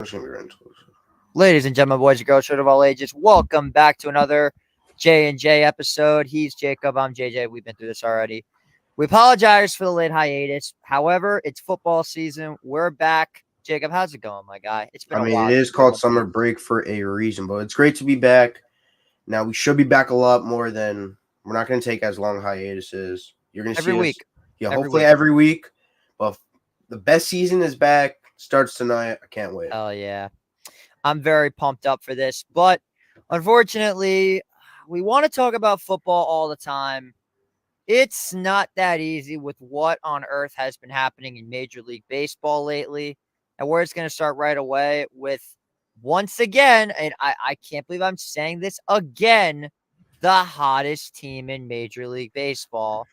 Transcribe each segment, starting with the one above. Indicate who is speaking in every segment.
Speaker 1: It's gonna be rentals.
Speaker 2: Ladies and gentlemen, boys and girls, children of all ages, welcome back to another J&J episode. He's Jacob. I'm JJ. We've been through this already. We apologize for the late hiatus. However, it's football season. We're back. Jacob, how's it going, my guy? It's been
Speaker 1: I
Speaker 2: a
Speaker 1: mean,
Speaker 2: while.
Speaker 1: it is called summer break for a reason, but it's great to be back. Now we should be back a lot more than we're not going to take as long hiatuses. You're going to
Speaker 2: Every
Speaker 1: see us,
Speaker 2: week.
Speaker 1: hopefully every week. But the best season is back. Starts tonight. I can't wait.
Speaker 2: Hell yeah. I'm very pumped up for this, but unfortunately, we want to talk about football all the time. It's not that easy with what on earth has been happening in Major League Baseball lately. And we're just going to start right away with, once again, and I can't believe I'm saying this again, the hottest team in Major League Baseball,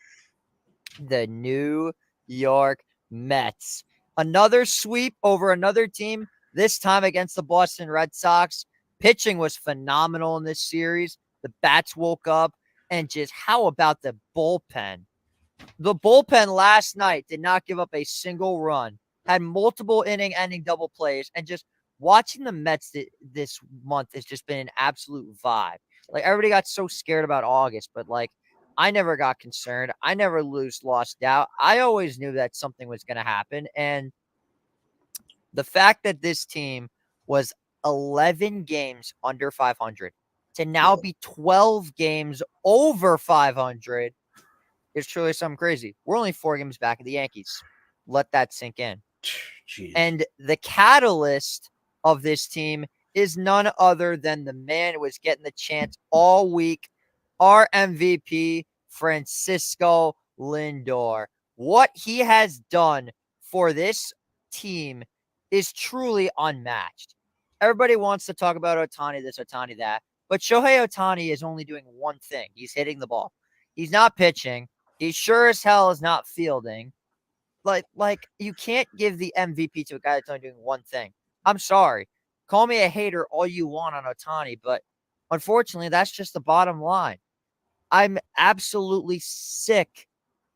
Speaker 2: the New York Mets. Another sweep over another team, this time against the Boston Red Sox. Pitching was phenomenal in this series. The bats woke up. And just how about the bullpen? The bullpen last night did not give up a single run, had multiple inning-ending double plays, and just watching the Mets this month has just been an absolute vibe. Like, everybody got so scared about August, but, like, I never got concerned. I never lost doubt. I always knew that something was going to happen, and the fact that this team was 11 games under 500 to now be 12 games over 500 is truly something crazy. We're only 4 games back of the Yankees. Let that sink in.
Speaker 1: Jeez.
Speaker 2: And the catalyst of this team is none other than the man who was getting the chance all week, our MVP, Francisco Lindor. What he has done for this team is truly unmatched. Everybody wants to talk about Ohtani this, Ohtani that. But Shohei Ohtani is only doing one thing. He's hitting the ball. He's not pitching. He sure as hell is not fielding. Like you can't give the MVP to a guy that's only doing one thing. I'm sorry. Call me a hater all you want on Ohtani, but unfortunately, that's just the bottom line. I'm absolutely sick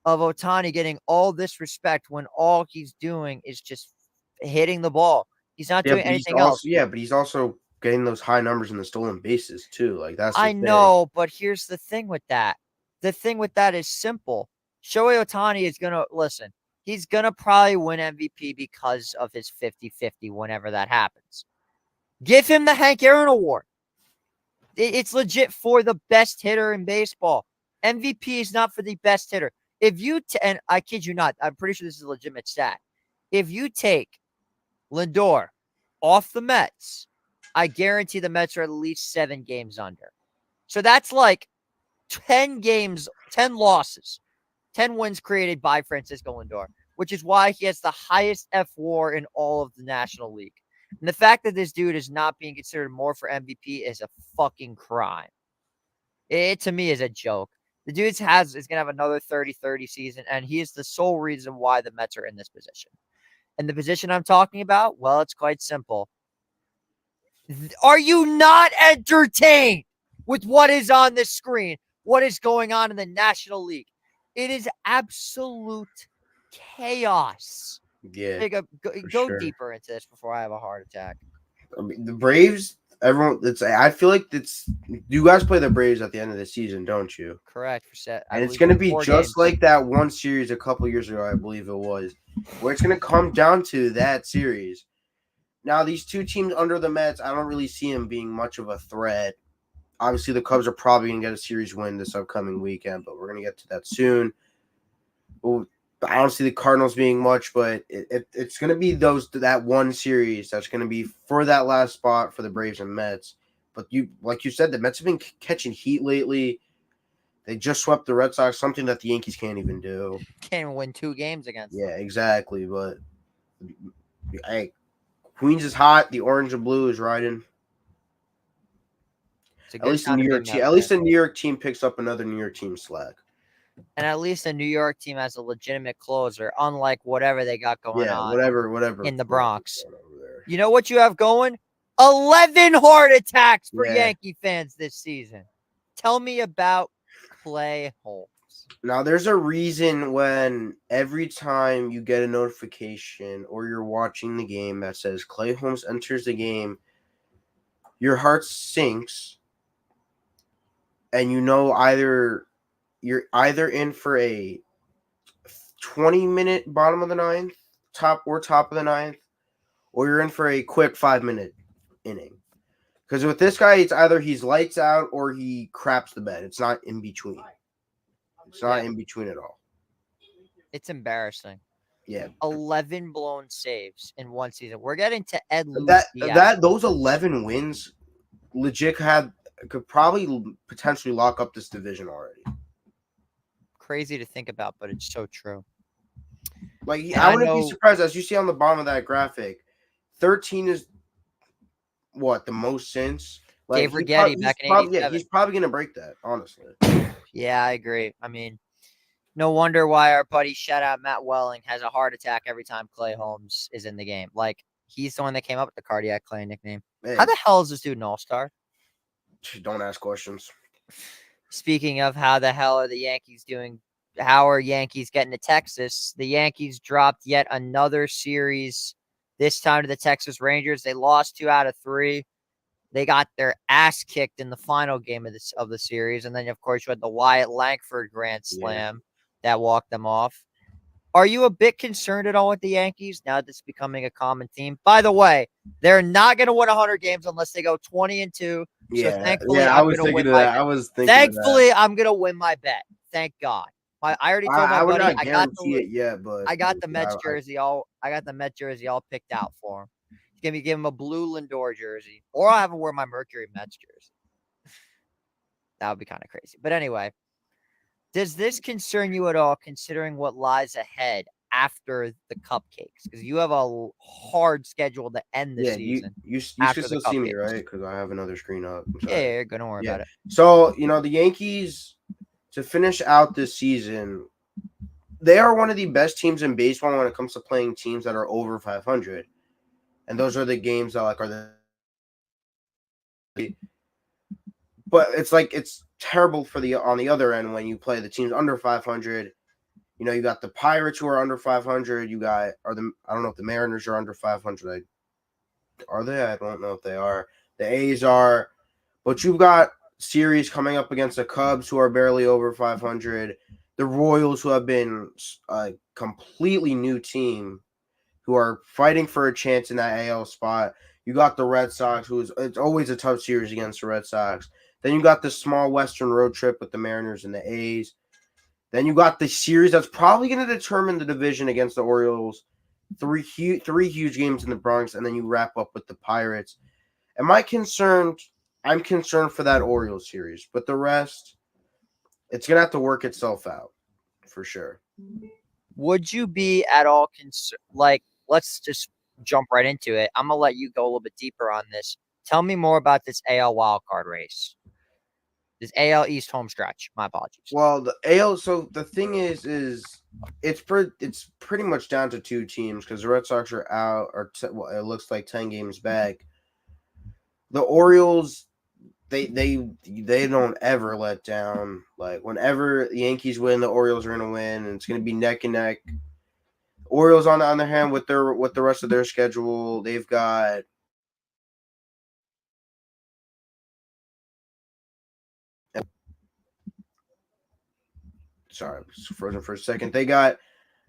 Speaker 2: of Ohtani getting all this respect when all he's doing is just hitting the ball. He's not doing anything else.
Speaker 1: Yeah, but he's also getting those high numbers in the stolen bases too. Like that's the
Speaker 2: I
Speaker 1: thing.
Speaker 2: know, but here's the thing with that. The thing with that is simple. Shohei Ohtani is going to, listen, he's going to probably win MVP because of his 50-50 whenever that happens. Give him the Hank Aaron Award. It's legit for the best hitter in baseball. MVP is not for the best hitter. If you, and I kid you not, I'm pretty sure this is a legitimate stat. If you take Lindor off the Mets, I guarantee the Mets are at least 7 games under. So that's like 10 games, 10 losses, 10 wins created by Francisco Lindor, which is why he has the highest F-WAR in all of the National League. And the fact that this dude is not being considered more for MVP is a fucking crime. It to me is a joke. The dude is going to have another 30-30 season, and he is the sole reason why the Mets are in this position. And the position I'm talking about, well, it's quite simple. Are you not entertained with what is on the screen? What is going on in the National League? It is absolute chaos.
Speaker 1: Yeah,
Speaker 2: Jacob, go deeper into this before I have a heart attack.
Speaker 1: I mean, the Braves. Everyone, I feel like you guys play the Braves at the end of the season, don't you?
Speaker 2: Correct.
Speaker 1: And it's going to be just like that one series a couple years ago, I believe it was, where it's going to come down to that series. Now, these two teams under the Mets, I don't really see them being much of a threat. Obviously, the Cubs are probably going to get a series win this upcoming weekend, but we're going to get to that soon. Well, I don't see the Cardinals being much, but it's going to be that one series that's going to be for that last spot for the Braves and Mets. But like you said, the Mets have been catching heat lately. They just swept the Red Sox, something that the Yankees can't even do.
Speaker 2: Can't even win 2 games against them.
Speaker 1: Yeah, exactly. But hey, Queens is hot. The orange and blue is riding. At least the New York team picks up another New York team slack.
Speaker 2: And at least the New York team has a legitimate closer, unlike whatever they got going on.
Speaker 1: Whatever
Speaker 2: in the Bronx. You know what you have going? 11 heart attacks for Yankee fans this season. Tell me about Clay Holmes.
Speaker 1: Now, there's a reason when every time you get a notification or you're watching the game that says Clay Holmes enters the game, your heart sinks, and you're either in for a 20-minute bottom of the ninth, top of the ninth, or you're in for a quick 5-minute inning. Because with this guy, it's either he's lights out or he craps the bed. It's not in between. It's not in between at all.
Speaker 2: It's embarrassing.
Speaker 1: Yeah.
Speaker 2: 11 blown saves in one season. We're getting to Ed
Speaker 1: Those 11 wins legit could probably potentially lock up this division already.
Speaker 2: Crazy to think about, but it's so true.
Speaker 1: Like, I wouldn't be surprised, as you see on the bottom of that graphic, 13 is what, the most since?
Speaker 2: Like, Dave Rigetti back in 87.
Speaker 1: Yeah, he's probably going to break that, honestly.
Speaker 2: Yeah, I agree. I mean, no wonder why our buddy, shout out Matt Welling, has a heart attack every time Clay Holmes is in the game. Like, he's the one that came up with the Cardiac Clay nickname. Hey. How the hell is this dude an all-star?
Speaker 1: Don't ask questions.
Speaker 2: Speaking of how the hell are the Yankees doing, how are Yankees getting to Texas? The Yankees dropped yet another series, this time to the Texas Rangers. They lost 2 out of 3. They got their ass kicked in the final game of the series. And then, of course, you had the Wyatt Langford grand slam that walked them off. Are you a bit concerned at all with the Yankees now that it's becoming a common theme? By the way, they're not going to win 100 games unless they go 20-2.
Speaker 1: Yeah,
Speaker 2: so thankfully,
Speaker 1: I'm going to
Speaker 2: I'm going to win my bet. Thank God. I already told my buddy I got the Mets jersey all picked out for him. Give him a blue Lindor jersey, or I'll have him wear my Mercury Mets jersey. That would be kind of crazy. But anyway, does this concern you at all, considering what lies ahead after the Cupcakes? Because you have a hard schedule to end the season.
Speaker 1: You can still see me, right? Because I have another screen up.
Speaker 2: Yeah, don't worry about it.
Speaker 1: So, the Yankees, to finish out this season, they are one of the best teams in baseball when it comes to playing teams that are over 500. And those are the games that are the. But it's terrible on the other end when you play the teams under 500. You got the Pirates who are under 500. I don't know if the Mariners are under 500. Are they? I don't know if they are. The A's are, but you've got series coming up against the Cubs who are barely over 500. The Royals, who have been a completely new team, who are fighting for a chance in that AL spot. You got the Red Sox, it's always a tough series against the Red Sox. Then you got the small Western road trip with the Mariners and the A's. Then you got the series that's probably going to determine the division against the Orioles. Three huge games in the Bronx, and then you wrap up with the Pirates. I'm concerned for that Orioles series, but the rest, it's going to have to work itself out for sure.
Speaker 2: Would you be at all concerned? Like, let's just jump right into it. I'm going to let you go a little bit deeper on this. Tell me more about this AL wildcard race. This AL East home stretch. My apologies.
Speaker 1: Well, the AL, so the thing is it's pretty much down to 2 teams because the Red Sox are out, it looks like 10 games back. The Orioles, they don't ever let down. Like, whenever the Yankees win, the Orioles are going to win, and it's going to be neck and neck. Orioles, on the other hand, with the rest of their schedule, they've got sorry, I was frozen for a second. They got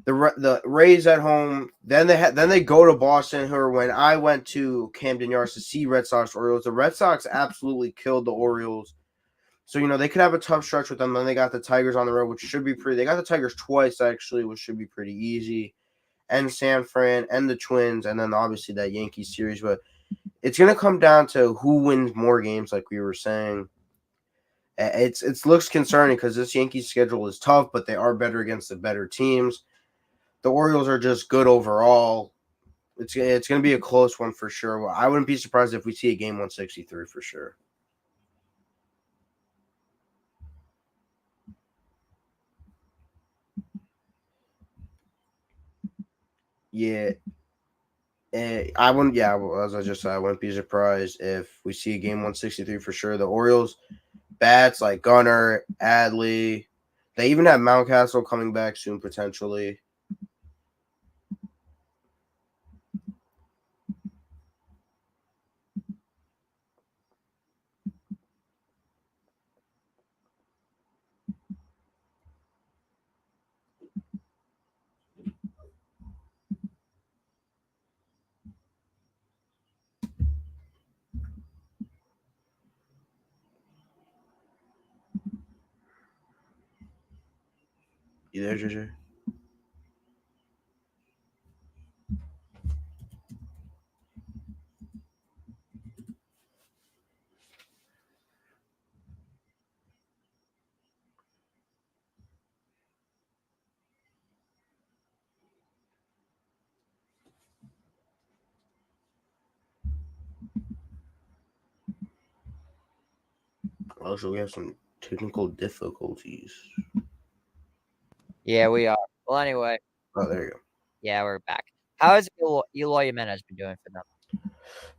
Speaker 1: the Rays at home. Then they go to Boston. When I went to Camden Yards to see Red Sox Orioles, the Red Sox absolutely killed the Orioles. So they could have a tough stretch with them. Then they got the Tigers on the road, which should be pretty. They got the Tigers twice actually, which should be pretty easy. And San Fran and the Twins, and then obviously that Yankees series. But it's gonna come down to who wins more games, like we were saying. It looks concerning because this Yankees schedule is tough, but they are better against the better teams. The Orioles are just good overall. It's going to be a close one for sure. I wouldn't be surprised if we see a game 163 for sure. Yeah. I wouldn't. Yeah, as I just said, I wouldn't be surprised if we see a game 163 for sure. The Orioles bats like Gunnar, Adley, They even have Mountcastle coming back soon, potentially. You there, JJ? Also, we have some technical difficulties.
Speaker 2: Yeah, we are. Well, anyway.
Speaker 1: Oh, there you go.
Speaker 2: Yeah, we're back. How has Eloy Jimenez been doing for them?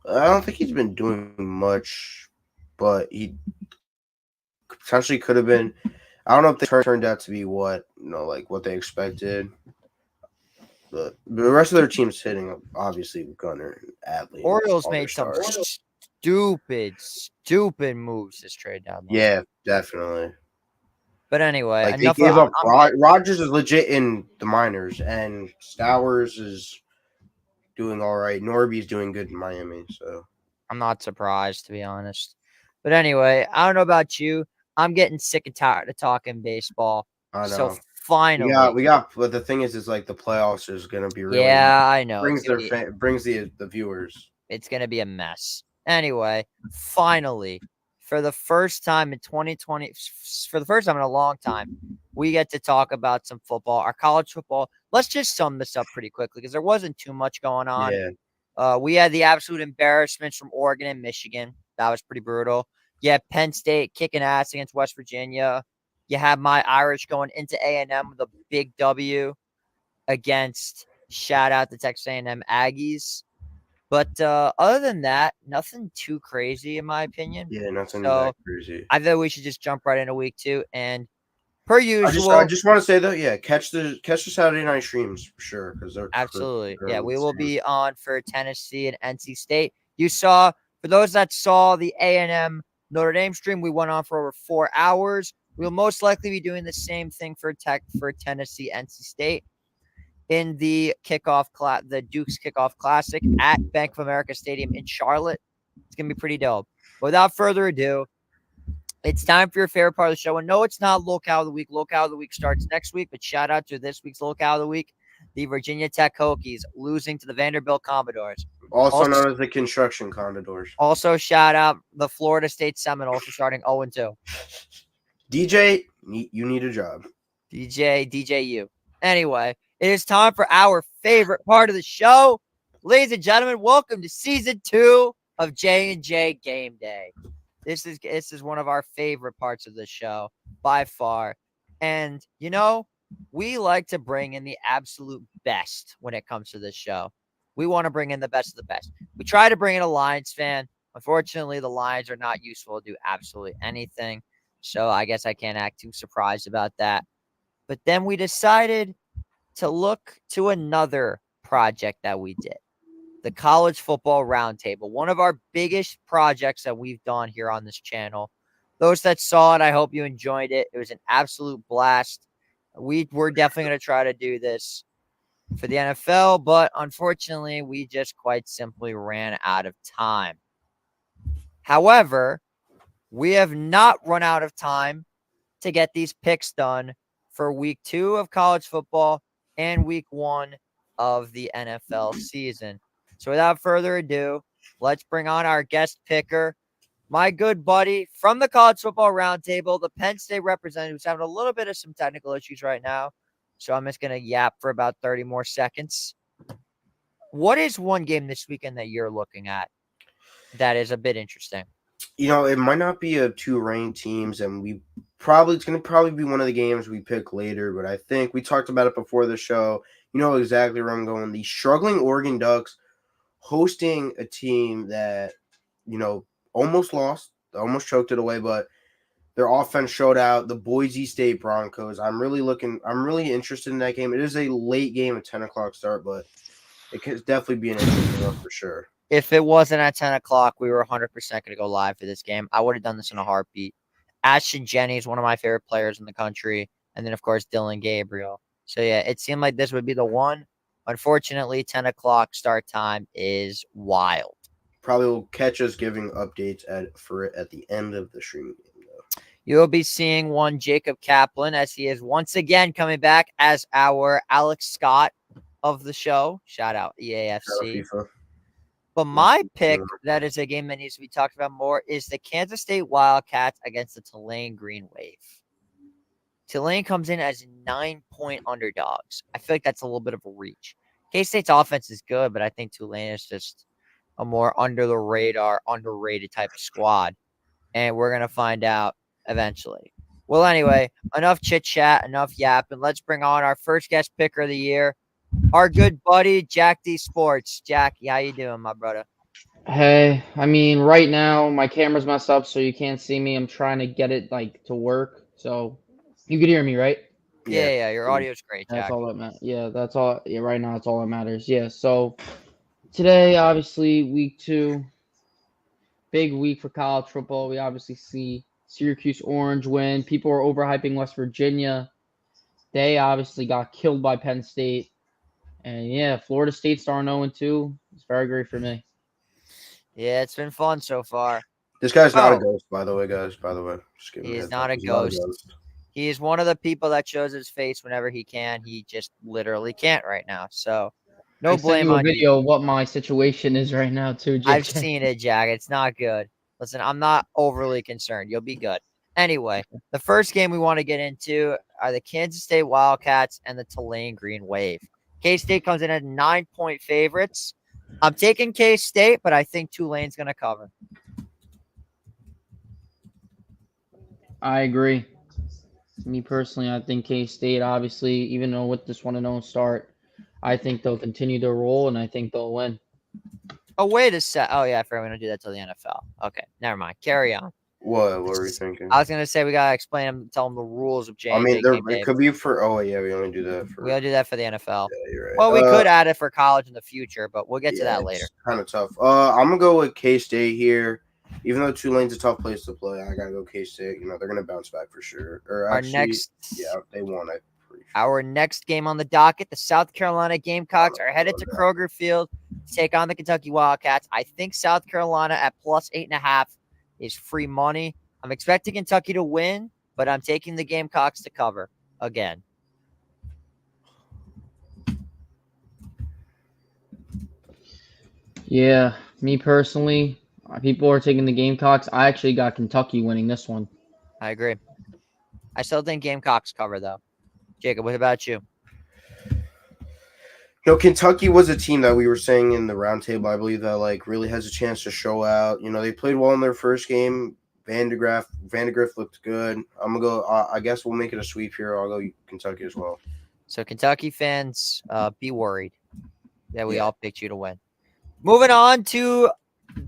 Speaker 1: I don't think he's been doing much, but he potentially could have been. I don't know if they turned out to be what like what they expected. But the rest of their team's hitting obviously with Gunner and Adley.
Speaker 2: Orioles made some stupid moves this trade deadline.
Speaker 1: Yeah, definitely.
Speaker 2: But anyway,
Speaker 1: like they gave up. Rogers is legit in the minors, and Stowers is doing all right. Norby's doing good in Miami, so
Speaker 2: I'm not surprised, to be honest. But anyway, I don't know about you. I'm getting sick and tired of talking baseball.
Speaker 1: I know.
Speaker 2: So finally,
Speaker 1: we got. But the thing is like the playoffs is going to be really.
Speaker 2: Yeah, I know.
Speaker 1: Brings the viewers.
Speaker 2: It's going to be a mess. Anyway, finally, for the first time in 2020, for the first time in a long time, we get to talk about some football, our college football. Let's just sum this up pretty quickly because there wasn't too much going on.
Speaker 1: Yeah.
Speaker 2: We had the absolute embarrassments from Oregon and Michigan. That was pretty brutal. You had Penn State kicking ass against West Virginia. You had my Irish going into A&M with a big W against, shout out to Texas A&M Aggies. But other than that, nothing too crazy in my opinion.
Speaker 1: Yeah, nothing that crazy.
Speaker 2: I think we should just jump right into week 2. And per usual,
Speaker 1: I just want to say though, yeah, catch the Saturday night streams for sure because they're
Speaker 2: absolutely. Yeah, we will be on for Tennessee and NC State. You saw, for those that saw the A&M Notre Dame stream, we went on for over 4 hours. We'll most likely be doing the same thing for Tennessee, NC State in the the Duke's Kickoff Classic at Bank of America Stadium in Charlotte. It's going to be pretty dope. But without further ado, it's time for your favorite part of the show. And no, it's not Locale of the Week. Locale of the Week starts next week, but shout out to this week's Locale of the Week, the Virginia Tech Hokies losing to the Vanderbilt Commodores.
Speaker 1: Also known as the Construction Commodores.
Speaker 2: Also, shout out the Florida State Seminoles for starting 0-2.
Speaker 1: DJ, you need a job.
Speaker 2: DJU. Anyway, it is time for our favorite part of the show. Ladies and gentlemen, welcome to season 2 of J&J Game Day. This is one of our favorite parts of the show by far. And, we like to bring in the absolute best when it comes to this show. We want to bring in the best of the best. We try to bring in a Lions fan. Unfortunately, the Lions are not useful to do absolutely anything. So I guess I can't act too surprised about that. But then we decided to look to another project that we did. The College Football Roundtable, one of our biggest projects that we've done here on this channel. Those that saw it, I hope you enjoyed it. It was an absolute blast. We're definitely going to try to do this for the NFL, but unfortunately, we just quite simply ran out of time. However, we have not run out of time to get these picks done for week 2 of college football and week 1 of the NFL season. So without further ado, let's bring on our guest picker, my good buddy from the College Football Roundtable, the Penn State representative, who's having a little bit of some technical issues right now. So I'm just going to yap for about 30 more seconds. What is one game this weekend that you're looking at that is a bit interesting?
Speaker 1: It might not be a 2 ranked teams, and it's going to probably be one of the games we pick later, but I think we talked about it before the show. You know exactly where I'm going. The struggling Oregon Ducks hosting a team that, almost lost, almost choked it away, but Their offense showed out. The Boise State Broncos. I'm really interested in that game. It is a late game, a 10 o'clock start, but it could definitely be an interesting one for sure.
Speaker 2: If it wasn't at 10 o'clock, we were 100% going to go live for this game. I would have done this in a heartbeat. Ashton Jennings is one of my favorite players in the country. And then, of course, Dylan Gabriel. So, yeah, it seemed like this would be the one. Unfortunately, 10 o'clock start time is wild.
Speaker 1: Probably will catch us giving updates for it at the end of the streaming game, though.
Speaker 2: You'll be seeing one Jacob Kaplan as he is once again coming back as our Alex Scott of the show. Shout out EAFC.
Speaker 1: Shout out FIFA.
Speaker 2: But my pick, that is a game that needs to be talked about more, is the Kansas State Wildcats against the Tulane Green Wave. Tulane comes in as 9-point underdogs. I feel like that's a little bit of a reach. K-State's offense is good, but I think Tulane is just a more under-the-radar, underrated type of squad. And we're going to find out eventually. Well, anyway, enough chit-chat, enough yapping. Let's bring on our first guest picker of the year, our good buddy, Jack D Sports. Jackie, how you doing, my brother?
Speaker 3: Hey, I mean, right now my camera's messed up, so you can't see me. I'm trying to get it to work, so you can hear me, right?
Speaker 2: Yeah. Your audio's great, Jack.
Speaker 3: That's all that matters. Yeah, that's all. Yeah, right now that's all that matters. Yeah. So today, obviously, week 2, big week for college football. We obviously see Syracuse Orange win. People are overhyping West Virginia. They obviously got killed by Penn State. And yeah, Florida State starting 0-2. It's very great for me.
Speaker 2: Yeah, it's been fun so far.
Speaker 1: This guy's not a ghost, by the way, guys. By the way,
Speaker 2: he's not a ghost. He is one of the people that shows his face whenever he can. He just literally can't right now. So no blame on you.
Speaker 3: I sent you a video of what my situation is right now, too, Jack.
Speaker 2: I've seen it, Jack. It's not good. Listen, I'm not overly concerned. You'll be good. Anyway, the first game we want to get into are the Kansas State Wildcats and the Tulane Green Wave. K-State comes in at 9-point favorites. I'm taking K-State, but I think Tulane's going to cover.
Speaker 3: I agree. Me personally, I think K-State, obviously, even though with this 1-0 start, I think they'll continue their roll, and I think they'll win.
Speaker 2: Oh, wait a sec. Oh, yeah, I forgot we don't do that till the NFL. Okay, never mind. Carry on.
Speaker 1: What were you thinking?
Speaker 2: I was going to say we got to explain them, tell them the rules of J&J.
Speaker 1: I mean, it could be for – oh, yeah, we only do that for –
Speaker 2: we only do that for the NFL.
Speaker 1: Yeah, you're right.
Speaker 2: Well, we could add it for college in the future, but we'll get to that later.
Speaker 1: Kind of tough. I'm going to go with K-State here. Even though Tulane's a tough place to play, I got to go K-State. You know, they're going to bounce back for sure. They won it.
Speaker 2: Our next game on the docket, the South Carolina Gamecocks are headed to Kroger Field to take on the Kentucky Wildcats. I think South Carolina at plus 8.5 is free money. I'm expecting Kentucky to win, but I'm taking the Gamecocks to cover again.
Speaker 3: Yeah, me personally, people are taking the Gamecocks. I actually got Kentucky winning this one.
Speaker 2: I agree. I still think Gamecocks cover, though. Jacob, what about you?
Speaker 1: No, Kentucky was a team that we were saying in the roundtable, I believe, that really has a chance to show out. You know, they played well in their first game. Vandegrift looked good. I'm gonna go. I guess we'll make it a sweep here. I'll go Kentucky as well.
Speaker 2: So Kentucky fans, be worried that we all picked you to win. Moving on to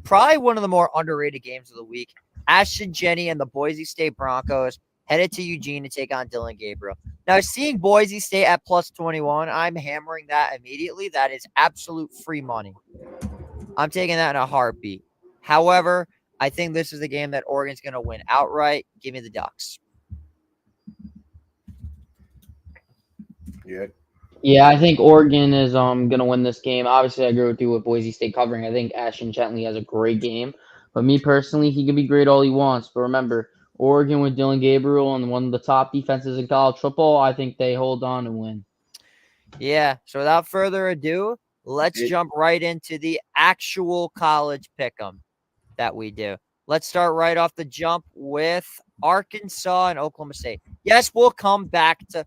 Speaker 2: probably one of the more underrated games of the week. Ashton Jennings and the Boise State Broncos headed to Eugene to take on Dylan Gabriel. Now, seeing Boise State at plus 21, I'm hammering that immediately. That is absolute free money. I'm taking that in a heartbeat. However, I think this is a game that Oregon's going to win outright. Give me the Ducks.
Speaker 3: Yeah, I think Oregon is going to win this game. Obviously, I agree with you with Boise State covering. I think Ashton Jennings has a great game. But me personally, he can be great all he wants. But remember, Oregon with Dylan Gabriel and one of the top defenses in college football, I think they hold on and win.
Speaker 2: Yeah, so without further ado, let's jump right into the actual college pick'em that we do. Let's start right off the jump with Arkansas and Oklahoma State. Yes, we'll come back to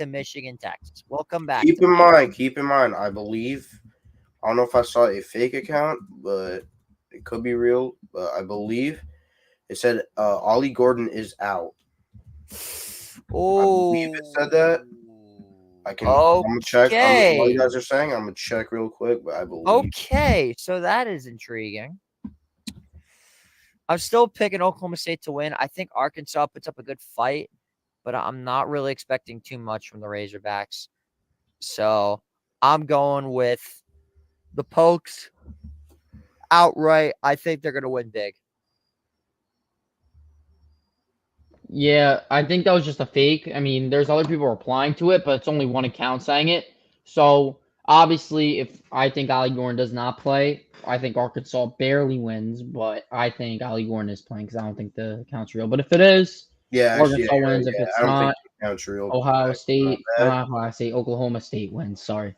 Speaker 2: Michigan, Texas. We'll come back.
Speaker 1: Keep in mind, I believe, I don't know if I saw a fake account, but it could be real, but I believe it said Ollie Gordon is out.
Speaker 2: Oh,
Speaker 1: I believe it said that. I'm gonna check. While you guys are saying, I'm gonna check real quick, but I believe.
Speaker 2: Okay, so that is intriguing. I'm still picking Oklahoma State to win. I think Arkansas puts up a good fight, but I'm not really expecting too much from the Razorbacks. So I'm going with the Pokes outright. I think they're going to win big.
Speaker 3: Yeah, I think that was just a fake. I mean, there's other people replying to it, but it's only one account saying it. So obviously, if I think Ali Gordon does not play, I think Arkansas barely wins. But I think Ali Gordon is playing because I don't think the account's real. But if it is,
Speaker 1: Yeah, actually,
Speaker 3: Arkansas wins. If it's
Speaker 1: I don't think
Speaker 3: not,
Speaker 1: the account's real.
Speaker 3: Ohio State,
Speaker 1: That.
Speaker 3: Ohio State, Oklahoma State wins. Sorry.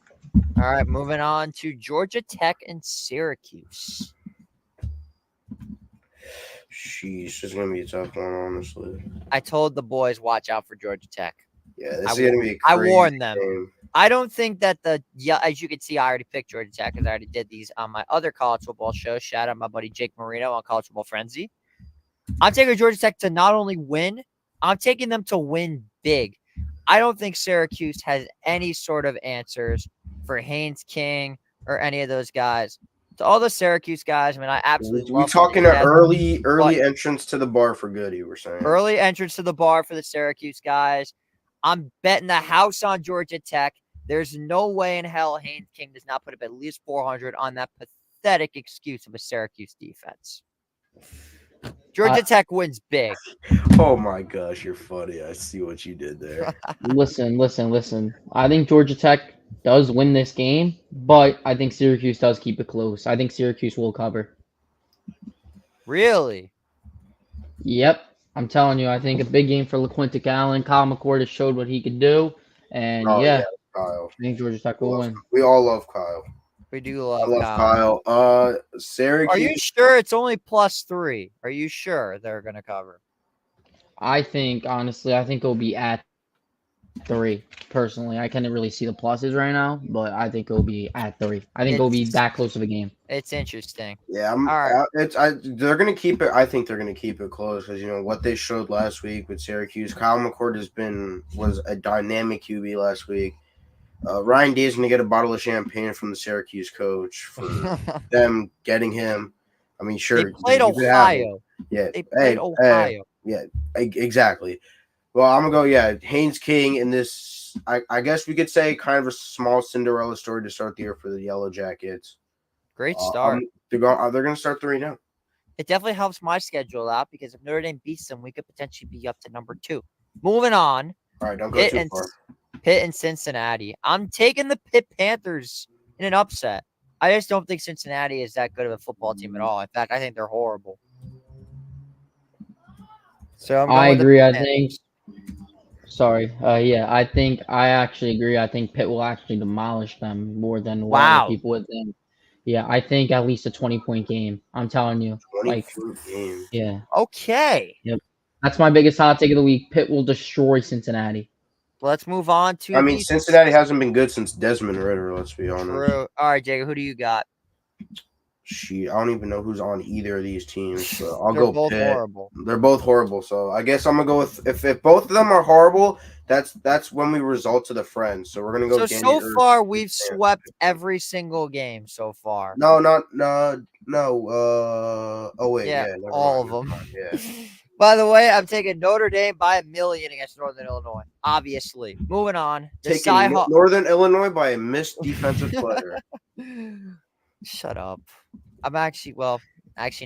Speaker 2: All right, moving on to Georgia Tech and Syracuse.
Speaker 1: Sheesh, it's gonna be a tough one, honestly.
Speaker 2: I told the boys, watch out for Georgia Tech.
Speaker 1: Yeah, this is gonna be a crazy
Speaker 2: I warned them.
Speaker 1: game.
Speaker 2: I don't think that as you can see, I already picked Georgia Tech because I already did these on my other college football show. Shout out my buddy Jake Marino on College Football Frenzy. I'm taking Georgia Tech to not only win, I'm taking them to win big. I don't think Syracuse has any sort of answers for Haynes King or any of those guys. To all the Syracuse guys, I mean, I absolutely love
Speaker 1: We talking an early entrance to the bar for good, you were saying.
Speaker 2: Early entrance to the bar for the Syracuse guys. I'm betting the house on Georgia Tech. There's no way in hell Haynes King does not put up at least 400 on that pathetic excuse of a Syracuse defense. Georgia Tech wins big.
Speaker 1: Oh my gosh, you're funny. I see what you did there.
Speaker 3: Listen. I think Georgia Tech does win this game, but I think Syracuse does keep it close. I think Syracuse will cover.
Speaker 2: Really?
Speaker 3: Yep. I'm telling you, I think a big game for LaQuintic Allen. Kyle McCord has showed what he could do. And
Speaker 1: Kyle.
Speaker 3: I think Georgia Tech will win.
Speaker 1: We all love Kyle.
Speaker 2: We do love
Speaker 1: Kyle. Syracuse.
Speaker 2: Are you sure it's only +3? Are you sure they're going to cover?
Speaker 3: I think, honestly, it'll be at 3. Personally, I can't really see the pluses right now, but I think it'll be at 3. I think it'll be that close of a game.
Speaker 2: It's interesting.
Speaker 1: Yeah, they're gonna keep it. I think they're gonna keep it close because what they showed last week with Syracuse. Kyle McCord was a dynamic QB last week. Ryan Day is gonna get a bottle of champagne from the Syracuse coach for them getting him. I mean, sure.
Speaker 2: They played Ohio.
Speaker 1: Yeah,
Speaker 2: they played Ohio.
Speaker 1: Yeah, exactly. Well, I'm gonna go. Yeah, Haynes King in this. I guess we could say kind of a small Cinderella story to start the year for the Yellow Jackets.
Speaker 2: Great start.
Speaker 1: They're going to start 3-0.
Speaker 2: It definitely helps my schedule out because if Notre Dame beats them, we could potentially be up to number 2. Moving on.
Speaker 1: All right, don't go too far.
Speaker 2: Pitt and Cincinnati. I'm taking the Pitt Panthers in an upset. I just don't think Cincinnati is that good of a football team at all. In fact, I think they're horrible. So
Speaker 3: I agree. I think. Sorry. I actually agree. I think Pitt will actually demolish them more than what people would think. Yeah, I think at least a 20-point game. I'm telling you.
Speaker 1: 20-point game.
Speaker 3: Yeah.
Speaker 2: Okay.
Speaker 3: Yep. That's my biggest hot take of the week. Pitt will destroy Cincinnati.
Speaker 2: Let's move on to.
Speaker 1: Cincinnati hasn't been good since Desmond Ridder. Let's be honest.
Speaker 2: True. All right, Jacob. Who do you got?
Speaker 1: I don't even know who's on either of these teams. So I'll
Speaker 2: go
Speaker 1: go
Speaker 2: both
Speaker 1: Pitt.
Speaker 2: Horrible.
Speaker 1: They're both horrible. So I guess I'm gonna go with if both of them are horrible. That's when we result to the friends. So we're gonna go.
Speaker 2: So far we've swept every single game so far.
Speaker 1: No. Oh wait,
Speaker 2: yeah all of them. Yeah. By the way, I'm taking Notre Dame by 1,000,000 against Northern Illinois. Obviously. Moving on.
Speaker 1: Taking Northern Illinois by a missed defensive player.
Speaker 2: Shut up. I'm actually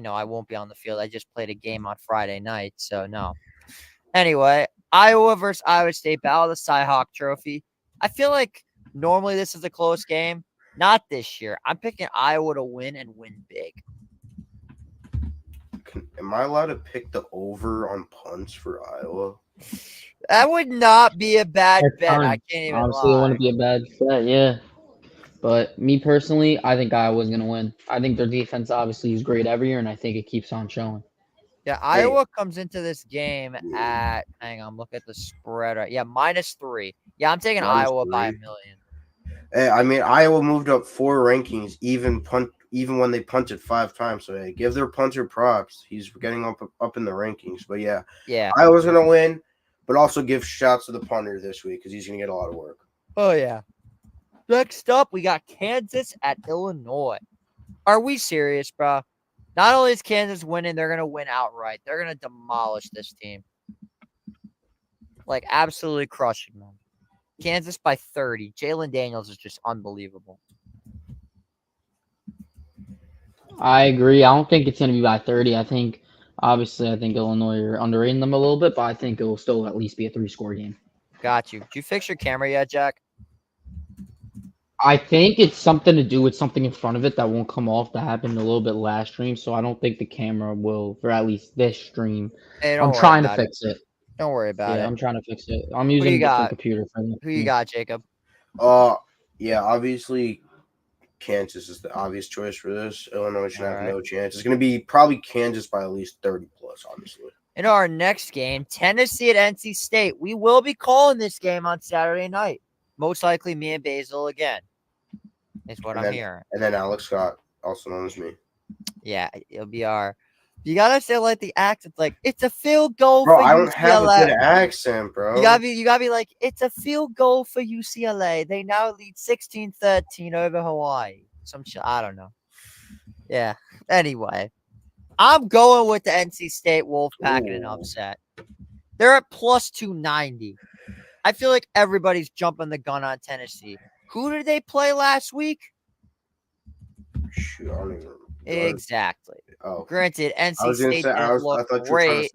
Speaker 2: no, I won't be on the field. I just played a game on Friday night, so no. Anyway, Iowa versus Iowa State, Battle of the Cy-Hawk Trophy. I feel like normally this is a close game. Not this year. I'm picking Iowa to win and win big.
Speaker 1: Am I allowed to pick the over on punts for Iowa?
Speaker 2: That would not be a bad bet. I can't even
Speaker 3: Honestly, it wouldn't be a bad bet, yeah. But me personally, I think Iowa's going to win. I think their defense obviously is great every year, and I think it keeps on showing.
Speaker 2: Yeah, Iowa comes into this game at – hang on, look at the spread. Yeah, -3. Yeah, I'm taking Iowa by 1,000,000.
Speaker 1: Hey, I mean, Iowa moved up 4 rankings, even when they punted 5 times. So, hey, give their punter props. He's getting up in the rankings. But, yeah, Iowa's going to win, but also give shots to the punter this week because he's going to get a lot of work.
Speaker 2: Oh, yeah. Next up, we got Kansas at Illinois. Are we serious, bro? Not only is Kansas winning, they're going to win outright. They're going to demolish this team. Like, absolutely crushing them. Kansas by 30. Jalen Daniels is just unbelievable.
Speaker 3: I agree. I don't think it's going to be by 30. I think Illinois are underrating them a little bit, but I think it will still at least be a 3-score game.
Speaker 2: Got you. Did you fix your camera yet, Jack?
Speaker 3: I think it's something to do with something in front of it that won't come off that happened a little bit last stream, so I don't think the camera will for at least this stream.
Speaker 2: Hey,
Speaker 3: I'm trying to fix it.
Speaker 2: Don't worry about it.
Speaker 3: Yeah, I'm trying to fix it. I'm using a different computer for that.
Speaker 2: Who you got, Jacob?
Speaker 1: Yeah, obviously Kansas is the obvious choice for this. Illinois should have no chance. It's going to be probably Kansas by at least 30 plus, honestly.
Speaker 2: In our next game, Tennessee at NC State. We will be calling this game on Saturday night. Most likely me and Basil again. Is what I'm hearing. And
Speaker 1: then Alex Scott, also known as me.
Speaker 2: Yeah, it'll be our. You gotta say like the accent, like it's a field goal.
Speaker 1: Bro,
Speaker 2: for
Speaker 1: I don't
Speaker 2: UCLA.
Speaker 1: have a good accent, bro.
Speaker 2: You gotta be like it's a field goal for UCLA. They now lead 16-13 over Hawaii. Some shit, I don't know. Yeah. Anyway, I'm going with the NC State Wolfpack in an upset. They're at plus 290. I feel like everybody's jumping the gun on Tennessee. Who did they play last week?
Speaker 1: Shoot, I don't even.
Speaker 2: Exactly.
Speaker 1: Oh,
Speaker 2: granted, NC State didn't look great.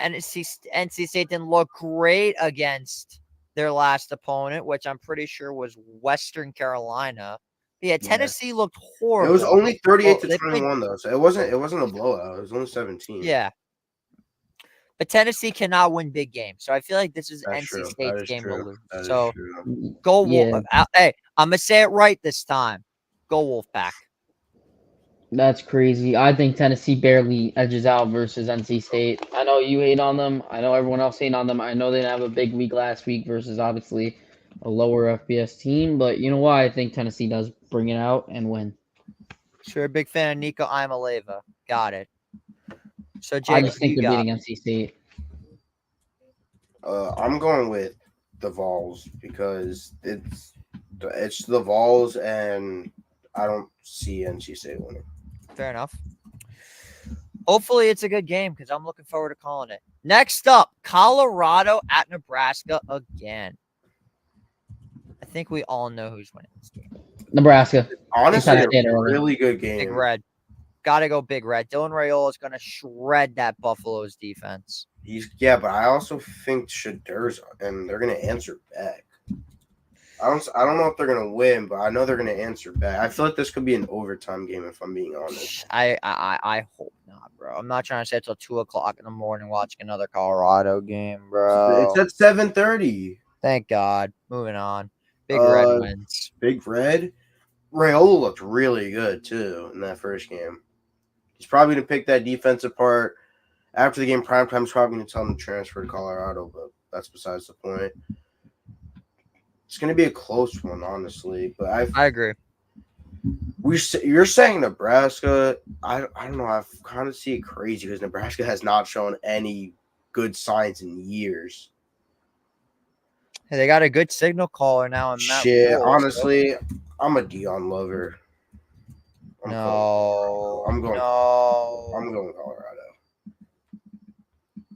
Speaker 2: NC State didn't look great against their last opponent, which I'm pretty sure was Western Carolina. Yeah, Tennessee looked horrible.
Speaker 1: It was only 38-21 though, so it wasn't a blowout. It was only 17.
Speaker 2: Yeah. But Tennessee cannot win big games. So I feel like this is NC State's game to lose. So go Wolf. Hey, I'm going to say it right this time. Go Wolfpack.
Speaker 3: That's crazy. I think Tennessee barely edges out versus NC State. I know you hate on them. I know everyone else hate on them. I know they didn't have a big week last week versus obviously a lower FBS team. But you know why? I think Tennessee does bring it out and win.
Speaker 2: Sure, a big fan of Nico Imaleva. Got it. So, Jake,
Speaker 3: I just think they're beating NC State.
Speaker 1: I'm going with the Vols because it's the Vols, and I don't see NC State winning.
Speaker 2: Fair enough. Hopefully, it's a good game because I'm looking forward to calling it. Next up, Colorado at Nebraska again. I think we all know who's winning this game.
Speaker 3: Nebraska.
Speaker 1: Honestly, a really good game.
Speaker 2: Big Red. Got to go Big Red. Dylan Raiola is going to shred that Buffalo's defense.
Speaker 1: But I also think Shedur's, and they're going to answer back. I don't know if they're going to win, but I know they're going to answer back. I feel like this could be an overtime game if I'm being honest.
Speaker 2: I hope not, bro. I'm not trying to stay till 2 o'clock in the morning watching another Colorado game, bro.
Speaker 1: It's at 7:30.
Speaker 2: Thank God. Moving on. Big Red wins.
Speaker 1: Big Red? Raiola looked really good, too, in that first game. He's probably going to pick that defense apart. After the game, Primetime's probably going to tell him to transfer to Colorado, but that's besides the point. It's going to be a close one, honestly. But
Speaker 2: I agree.
Speaker 1: You're saying Nebraska. I don't know. I kind of see it crazy because Nebraska has not shown any good signs in years.
Speaker 2: Hey, they got a good signal caller now. And
Speaker 1: honestly, I'm a Dion lover.
Speaker 2: I'm going
Speaker 1: Colorado.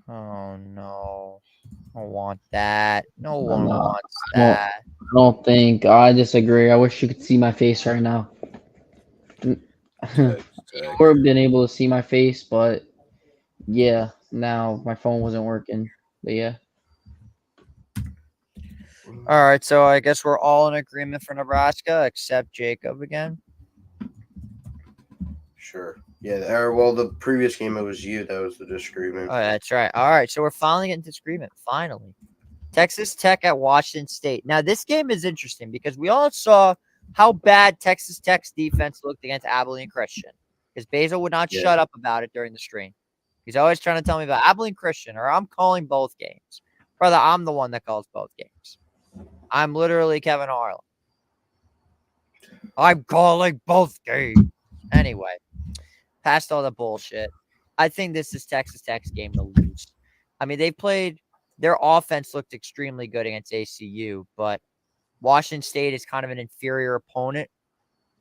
Speaker 3: Oh
Speaker 2: no. I don't want that. No one wants that.
Speaker 3: I don't think. I disagree. I wish you could see my face right now. Or been able to see my face, but yeah, now my phone wasn't working. But yeah.
Speaker 2: All right, so I guess we're all in agreement for Nebraska except Jacob again.
Speaker 1: Sure. Yeah, well, the previous game, it was you. That was the disagreement.
Speaker 2: Oh, that's right. All right, so we're finally getting disagreement. Finally. Texas Tech at Washington State. Now, this game is interesting because we all saw how bad Texas Tech's defense looked against Abilene Christian because Basil would not shut up about it during the stream. He's always trying to tell me about Abilene Christian, or I'm calling both games. Brother, I'm the one that calls both games. I'm literally Kevin Harlan. I'm calling both games. Anyway. Past all the bullshit, I think this is Texas Tech's game to lose. I mean, their offense looked extremely good against ACU, but Washington State is kind of an inferior opponent.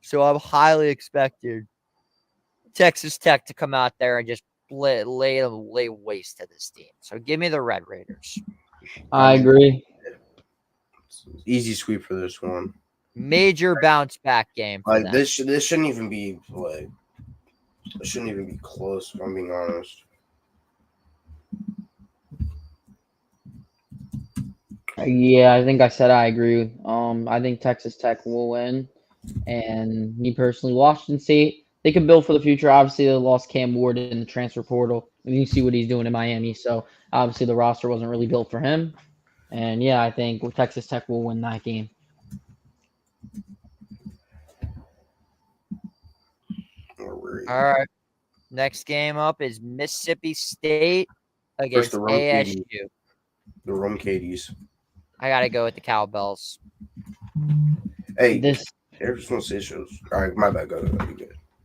Speaker 2: So I'm highly expected Texas Tech to come out there and just lay waste to this team. So give me the Red Raiders.
Speaker 3: I agree.
Speaker 1: Easy sweep for this one.
Speaker 2: Major bounce back game. For them.
Speaker 1: This shouldn't even be it shouldn't even be close. If I'm being honest.
Speaker 3: Yeah, I think I said I agree. I think Texas Tech will win, and me personally, Washington State, they can build for the future. Obviously, they lost Cam Ward in the transfer portal, and you see what he's doing in Miami. So obviously, the roster wasn't really built for him. And yeah, I think Texas Tech will win that game.
Speaker 1: All
Speaker 2: right. Next game up is Mississippi State against ASU.
Speaker 1: The Rome Cadies.
Speaker 2: I gotta go with the Cowbells.
Speaker 1: Hey, Arizona State shows. All right, my bad. Go.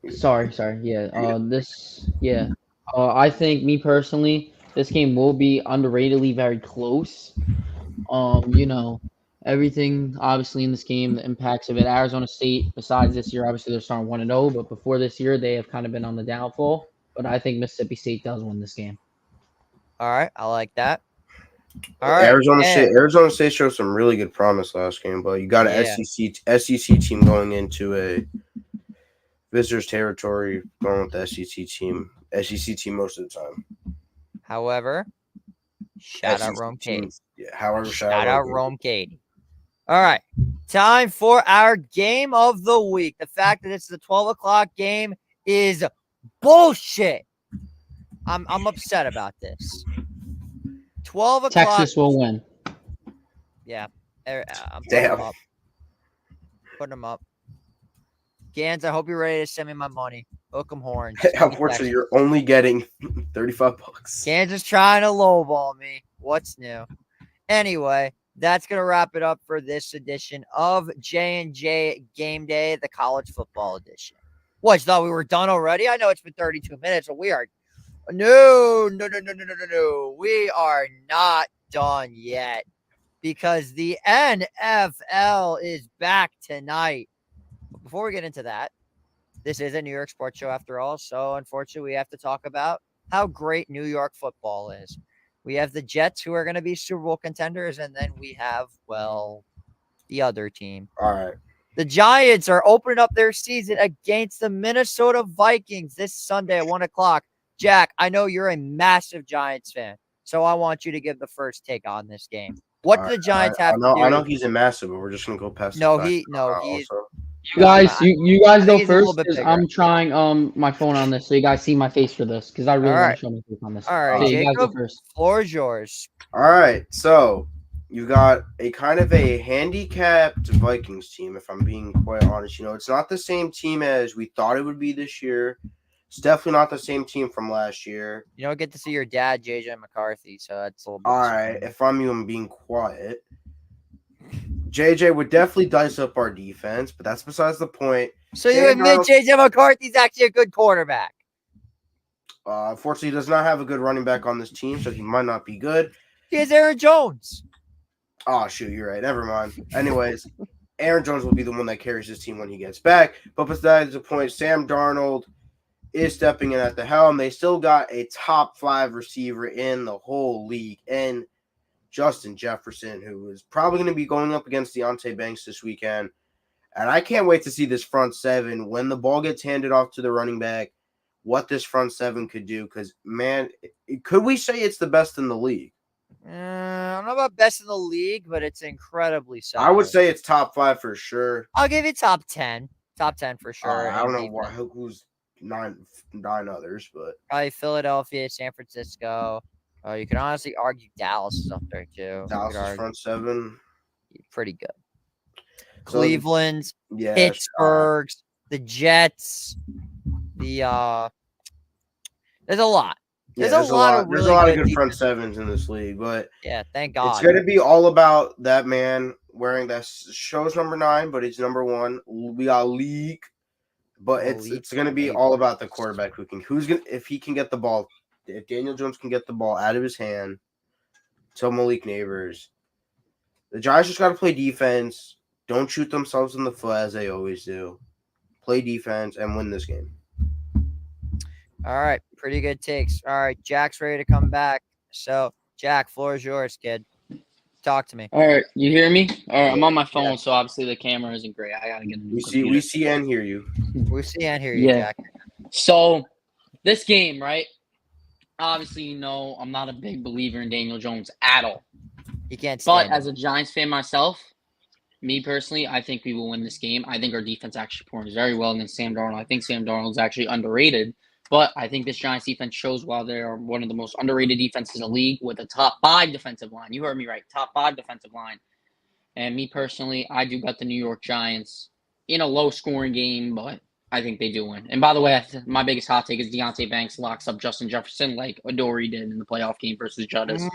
Speaker 3: Sorry. Yeah. I think me personally, this game will be underratedly very close. Everything obviously in this game, the impacts of it. Arizona State, besides this year, obviously they're starting 1-0, but before this year, they have kind of been on the downfall. But I think Mississippi State does win this game.
Speaker 2: All right, I like that. All right,
Speaker 1: Arizona State showed some really good promise last game, but you got an SEC team going into a visitors territory, going with the SEC team most of the time.
Speaker 2: However, shout out Rome Cady.
Speaker 1: Yeah,
Speaker 2: shout out Rome Cady. All right, time for our game of the week. The fact that it's the 12 o'clock game is bullshit. I'm upset about this. 12 o'clock.
Speaker 3: Texas will win.
Speaker 2: Yeah. I'm putting them up. Gans, I hope you're ready to send me my money. Hook 'em horns.
Speaker 1: Unfortunately, you're only getting $35.
Speaker 2: Gans is trying to lowball me. What's new? Anyway, that's going to wrap it up for this edition of J&J Game Day, the college football edition. What, you thought we were done already? I know it's been 32 minutes, but we are No. We are not done yet because the NFL is back tonight. But before we get into that, this is a New York sports show after all. So unfortunately, we have to talk about how great New York football is. We have the Jets, who are going to be Super Bowl contenders. And then we have, the other team.
Speaker 1: All right.
Speaker 2: The Giants are opening up their season against the Minnesota Vikings this Sunday at 1 o'clock. Jack, I know you're a massive Giants fan, so I want you to give the first take on this game. What do the Giants have to do?
Speaker 1: I know he's a massive, but we're just gonna go past.
Speaker 2: He's.
Speaker 3: You guys go first because I'm trying my phone on this, so you guys see my face for this because I really want to show my face on this.
Speaker 2: All right,
Speaker 3: so
Speaker 2: Jacob, you guys go first. Floor is yours.
Speaker 1: All right, so you got a kind of a handicapped Vikings team. If I'm being quite honest, it's not the same team as we thought it would be this year. It's definitely not the same team from last year.
Speaker 2: You don't get to see your dad, JJ McCarthy, so that's a little bit.
Speaker 1: All right, if I'm even being quiet, JJ would definitely dice up our defense, but that's besides the point.
Speaker 2: So you admit JJ McCarthy's actually a good quarterback?
Speaker 1: Unfortunately, he does not have a good running back on this team, so he might not be good.
Speaker 2: He has Aaron Jones.
Speaker 1: Oh, shoot, you're right. Never mind. Anyways, Aaron Jones will be the one that carries this team when he gets back. But besides the point, Sam Darnold is stepping in at the helm. They still got a top 5 receiver in the whole league, and Justin Jefferson, who is probably going to be going up against Deonte Banks this weekend. And I can't wait to see this front seven when the ball gets handed off to the running back, what this front seven could do. Because, man, could we say it's the best in the league?
Speaker 2: I don't know about best in the league, but it's incredibly solid.
Speaker 1: I would say it's top 5 for sure.
Speaker 2: I'll give it top 10. Top 10 for sure.
Speaker 1: I don't know who's nine others, but
Speaker 2: probably Philadelphia, San Francisco. You can honestly argue Dallas is up there too.
Speaker 1: Dallas front seven,
Speaker 2: pretty good. Cleveland, Pittsburgh, the Jets, there's a lot. There's a lot of
Speaker 1: good front sevens in this league, but
Speaker 2: thank God.
Speaker 1: It's going to be all about that man wearing that show's number 9, but he's number 1. We got League. But it's going to be all about the quarterback if he can get the ball, if Daniel Jones can get the ball out of his hand to Malik Neighbors. The Giants just got to play defense. Don't shoot themselves in the foot as they always do. Play defense and win this game.
Speaker 2: All right, pretty good takes. All right, Jack's ready to come back. So, Jack, floor is yours, kid. Talk to me.
Speaker 3: All right, you hear me? All right, I'm
Speaker 1: Yeah,
Speaker 3: on my phone,
Speaker 1: yeah.
Speaker 3: so obviously the camera isn't great. I gotta get a new
Speaker 1: We
Speaker 3: computer.
Speaker 1: see and hear you.
Speaker 2: We see and hear you,
Speaker 3: Yeah.
Speaker 2: Jack.
Speaker 3: So this game, right? Obviously, you know I'm not a big believer in Daniel Jones at all.
Speaker 2: You can't
Speaker 3: But
Speaker 2: stand
Speaker 3: as
Speaker 2: him.
Speaker 3: a Giants fan myself, me personally, I think we will win this game. I think our defense actually performs very well against Sam Darnold. I think Sam Darnold's actually underrated. But I think this Giants defense shows why they are one of the most underrated defenses in the league with a top 5 defensive line. You heard me right. Top 5 defensive line. And me personally, I do got the New York Giants in a low-scoring game, but I think they do win. And by the way, my biggest hot take is Deonte Banks locks up Justin Jefferson like Adoree did in the playoff game versus Juddis.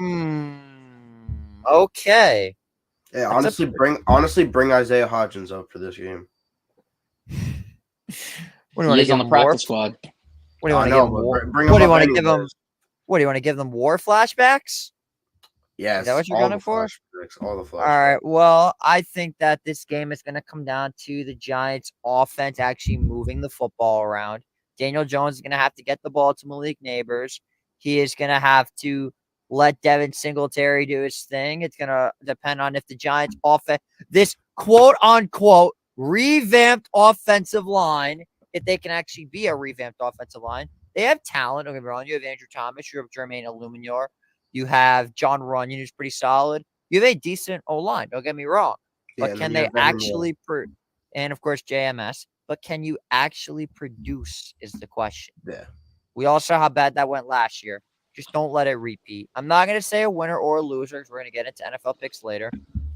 Speaker 2: Okay.
Speaker 1: Yeah,
Speaker 2: That's
Speaker 1: honestly bring Isaiah Hodgins up for this game.
Speaker 2: What do you
Speaker 3: He
Speaker 2: want to
Speaker 3: is
Speaker 2: give
Speaker 3: on the
Speaker 2: him war?
Speaker 3: practice squad.
Speaker 2: What do you
Speaker 1: I
Speaker 2: want to
Speaker 1: know,
Speaker 2: give him
Speaker 1: but
Speaker 2: war?
Speaker 1: bring
Speaker 2: What
Speaker 1: him
Speaker 2: do you
Speaker 1: up
Speaker 2: want to give him?
Speaker 1: anyways.
Speaker 2: What do you want to give them war flashbacks?
Speaker 1: Yes,
Speaker 2: Is that what you're
Speaker 1: all
Speaker 2: going
Speaker 1: the
Speaker 2: for?
Speaker 1: flashbacks, all the flashbacks.
Speaker 2: All right. Well, I think that this game is going to come down to the Giants' offense actually moving the football around. Daniel Jones is going to have to get the ball to Malik Neighbors. He is going to have to let Devin Singletary do his thing. It's going to depend on if the Giants' offense, this quote-unquote revamped offensive line, if they can actually be a revamped offensive line. They have talent. Don't get me wrong. You have Andrew Thomas. You have Jermaine Illuminor. You have John Runyon, who's pretty solid. You have a decent O-line. Don't get me wrong.
Speaker 1: Yeah,
Speaker 2: But
Speaker 1: and
Speaker 2: can
Speaker 1: then you
Speaker 2: they
Speaker 1: have Devin
Speaker 2: actually and of course JMS, but can you actually produce is the question.
Speaker 1: Yeah.
Speaker 2: We all saw how bad that went last year. Just don't let it repeat. I'm not going to say a winner or a loser because we're going to get into NFL picks later.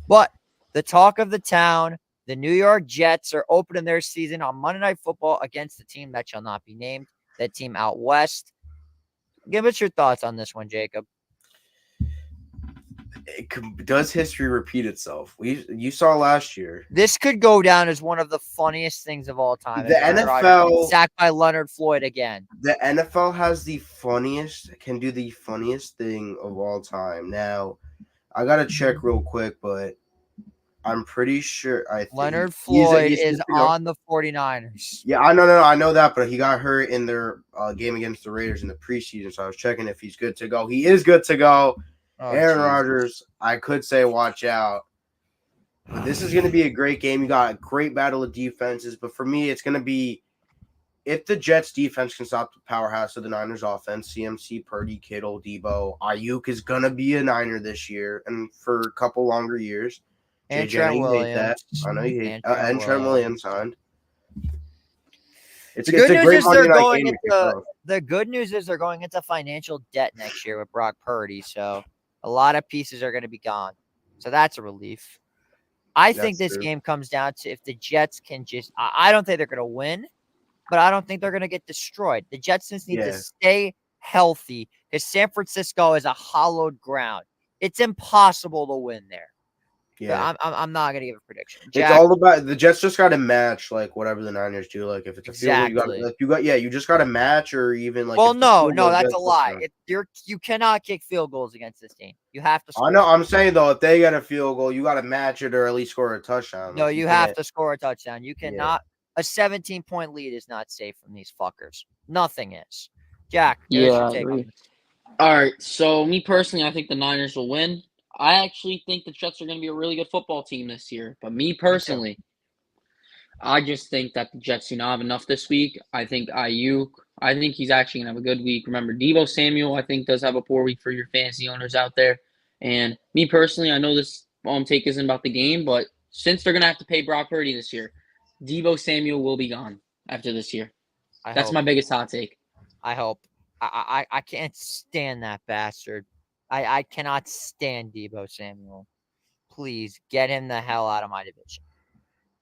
Speaker 2: But the talk of the town, the New York Jets are opening their season on Monday Night Football against the team that shall not be named, that team out west. Give us your thoughts on this one, Jacob.
Speaker 1: Does history repeat itself? You saw last year.
Speaker 2: This could go down as one of the funniest things of all time.
Speaker 1: The NFL
Speaker 2: sacked by Leonard Floyd again.
Speaker 1: The NFL can do the funniest thing of all time. Now, I gotta check real quick, but I'm pretty sure
Speaker 2: Leonard Floyd is on the 49ers.
Speaker 1: Yeah, I know that, but he got hurt in their game against the Raiders in the preseason, so I was checking if he's good to go. He is good to go.
Speaker 2: Oh,
Speaker 1: Aaron Rodgers, I could say watch out. But this is going to be a great game. You got a great battle of defenses, but for me, it's going to be if the Jets defense can stop the powerhouse of the Niners offense, CMC, Purdy, Kittle, Debo, Ayuk is going to be a Niner this year and for a couple longer years.
Speaker 2: And
Speaker 1: JJ,
Speaker 2: Trent
Speaker 1: you
Speaker 2: Williams.
Speaker 1: hate that. I know you hate
Speaker 2: and
Speaker 1: Trent Williams signed.
Speaker 2: The good news is they're going into financial debt next year with Brock Purdy, so a lot of pieces are going to be gone. So that's a relief. I think this game comes down to if the Jets can I don't think they're going to win, but I don't think they're going to get destroyed. The Jets just need to stay healthy because San Francisco is a hollowed ground. It's impossible to win there. Yeah, I'm not gonna give a prediction.
Speaker 1: Jack, it's all about the Jets. Just got to match like whatever the Niners do. Like if it's a field goal, you just got to match or even like.
Speaker 2: Well, no, that's a lie. You cannot kick field goals against this team. You have to score.
Speaker 1: I know. I'm saying though, if they get a field goal, you got to match it or at least score a touchdown.
Speaker 2: No, you have to score a touchdown. You cannot. A 17-point lead is not safe from these fuckers. Nothing is. Jack,
Speaker 3: yeah. All right. So me personally, I think the Niners will win. I actually think the Jets are going to be a really good football team this year. But me personally, I just think that the Jets do not have enough this week. I think Ayuk, I think he's actually going to have a good week. Remember, Deebo Samuel, I think, does have a poor week for your fantasy owners out there. And me personally, I know this take isn't about the game, but since they're going to have to pay Brock Purdy this year, Deebo Samuel will be gone after this year. That's my biggest hot take.
Speaker 2: I hope. I can't stand that bastard. I cannot stand Deebo Samuel. Please get him the hell out of my division.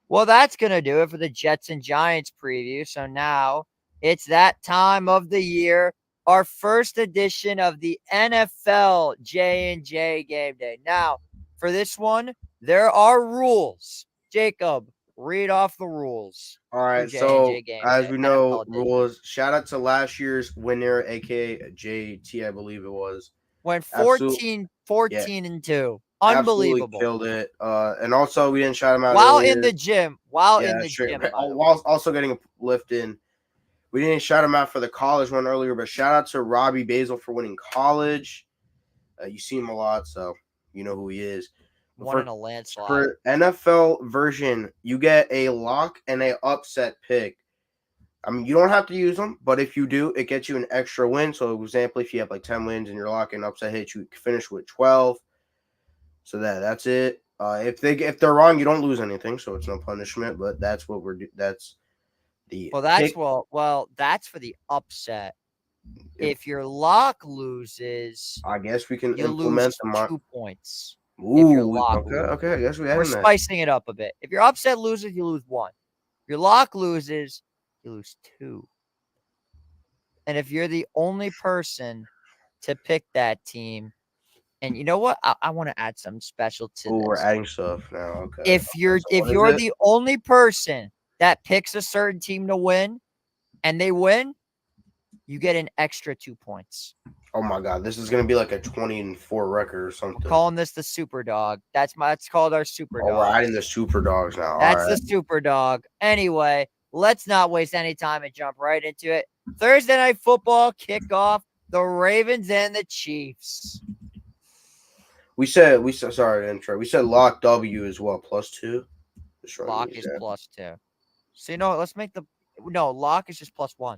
Speaker 2: Well, that's going to do it for the Jets and Giants preview. So now it's that time of the year, our first edition of the NFL J&J Game Day. Now, for this one, there are rules. Jacob, read off the rules.
Speaker 1: All right, so as we know, rules. Shout out to last year's winner, a.k.a. JT, I believe it was.
Speaker 2: Went 14 and 2. Unbelievable.
Speaker 1: Absolutely killed it. And also we didn't shout him out
Speaker 2: while
Speaker 1: earlier.
Speaker 2: in the gym.
Speaker 1: Also getting a lift in. We didn't shout him out for the college one earlier, but shout out to Robbie Basil for winning college. You see him a lot, so you know who he is.
Speaker 2: Won in a landslide.
Speaker 1: For NFL version, you get a lock and a upset pick. I mean, you don't have to use them, but if you do, it gets you an extra win. So, for example, if you have like 10 wins and your lock and upset hits, you finish with 12. So that's it. If they're wrong, you don't lose anything, so it's no punishment. But that's what we're doing. That's the
Speaker 2: that's for the upset. If your lock loses,
Speaker 1: I guess we can
Speaker 2: you
Speaker 1: implement
Speaker 2: lose 2 points.
Speaker 1: Ooh,
Speaker 2: if your lock
Speaker 1: okay. I guess
Speaker 2: we're spicing it up a bit. If your upset loses, you lose 1. If your lock loses, you lose 2. And if you're the only person to pick that team, and you know what? I want to add something special to this.
Speaker 1: We're adding stuff now. Okay.
Speaker 2: If you're the only person that picks a certain team to win, and they win, you get an extra 2 points.
Speaker 1: Oh my God, this is gonna be like a 20-4 record or something.
Speaker 2: I'm calling this the Super Dog. That's called our Super Dog.
Speaker 1: We're adding the Super Dogs now.
Speaker 2: That's the Super Dog. Anyway, let's not waste any time and jump right into it. Thursday Night Football kickoff. The Ravens and the Chiefs.
Speaker 1: We said sorry to intro. We said lock W as well, +2.
Speaker 2: Lock is +2. So let's make lock is just +1.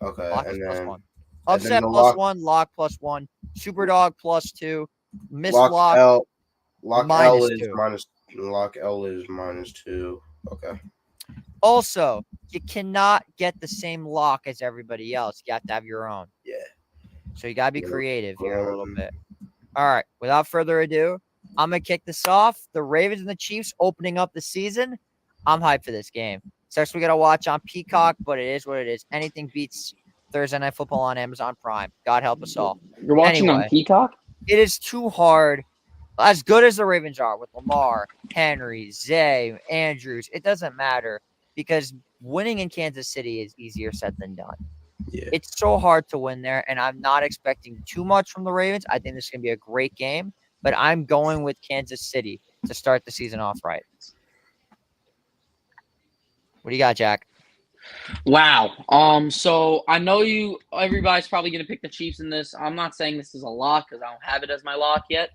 Speaker 1: Okay.
Speaker 2: Lock is +1. Upset +1, lock +1, Super Dog +2, miss lock
Speaker 1: L
Speaker 2: -2.
Speaker 1: Lock L is -2. Okay.
Speaker 2: Also, you cannot get the same lock as everybody else. You have to have your own.
Speaker 1: Yeah.
Speaker 2: So you gotta be creative here a little bit. All right. Without further ado, I'm gonna kick this off. The Ravens and the Chiefs opening up the season. I'm hyped for this game. It's actually gonna watch on Peacock, but it is what it is. Anything beats Thursday Night Football on Amazon Prime. God help us all.
Speaker 3: You're watching on Peacock?
Speaker 2: It is too hard. As good as the Ravens are with Lamar, Henry, Zay, Andrews, it doesn't matter because winning in Kansas City is easier said than done.
Speaker 1: Yeah.
Speaker 2: It's so hard to win there, and I'm not expecting too much from the Ravens. I think this is going to be a great game, but I'm going with Kansas City to start the season off right. What do you got, Jack?
Speaker 3: Wow. So I know everybody's probably going to pick the Chiefs in this. I'm not saying this is a lock because I don't have it as my lock yet.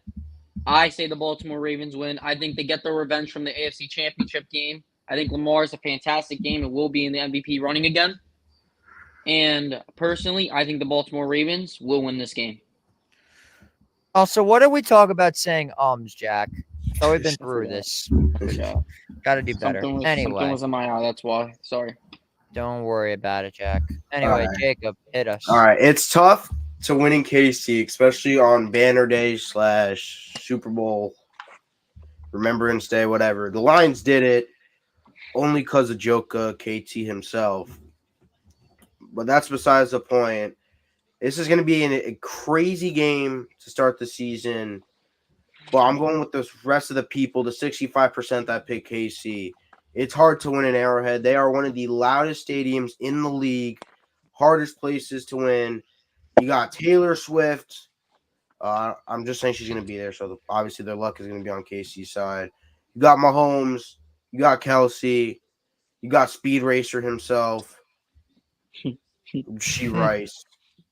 Speaker 3: I say the Baltimore Ravens win. I think they get their revenge from the AFC Championship game. I think Lamar is a fantastic game and will be in the MVP running again. And personally, I think the Baltimore Ravens will win this game.
Speaker 2: Also, what do we talk about saying Jack? So we've been through this.
Speaker 3: Yeah.
Speaker 2: Got to do better.
Speaker 3: Something was in my eye. That's why. Sorry.
Speaker 2: Don't worry about it, Jack. Anyway, right. Jacob, hit us.
Speaker 1: All right. It's tough to win in KC, especially on Banner Day / Super Bowl, Remembrance Day, whatever. The Lions did it only because of Joka KT himself. But that's besides the point. This is going to be a crazy game to start the season. But I'm going with the rest of the people, the 65% that pick KC. It's hard to win in Arrowhead. They are one of the loudest stadiums in the league, hardest places to win. You got Taylor Swift. I'm just saying she's going to be there, so obviously their luck is going to be on KC's side. You got Mahomes. You got Kelsey. You got Speed Racer himself. She Rice.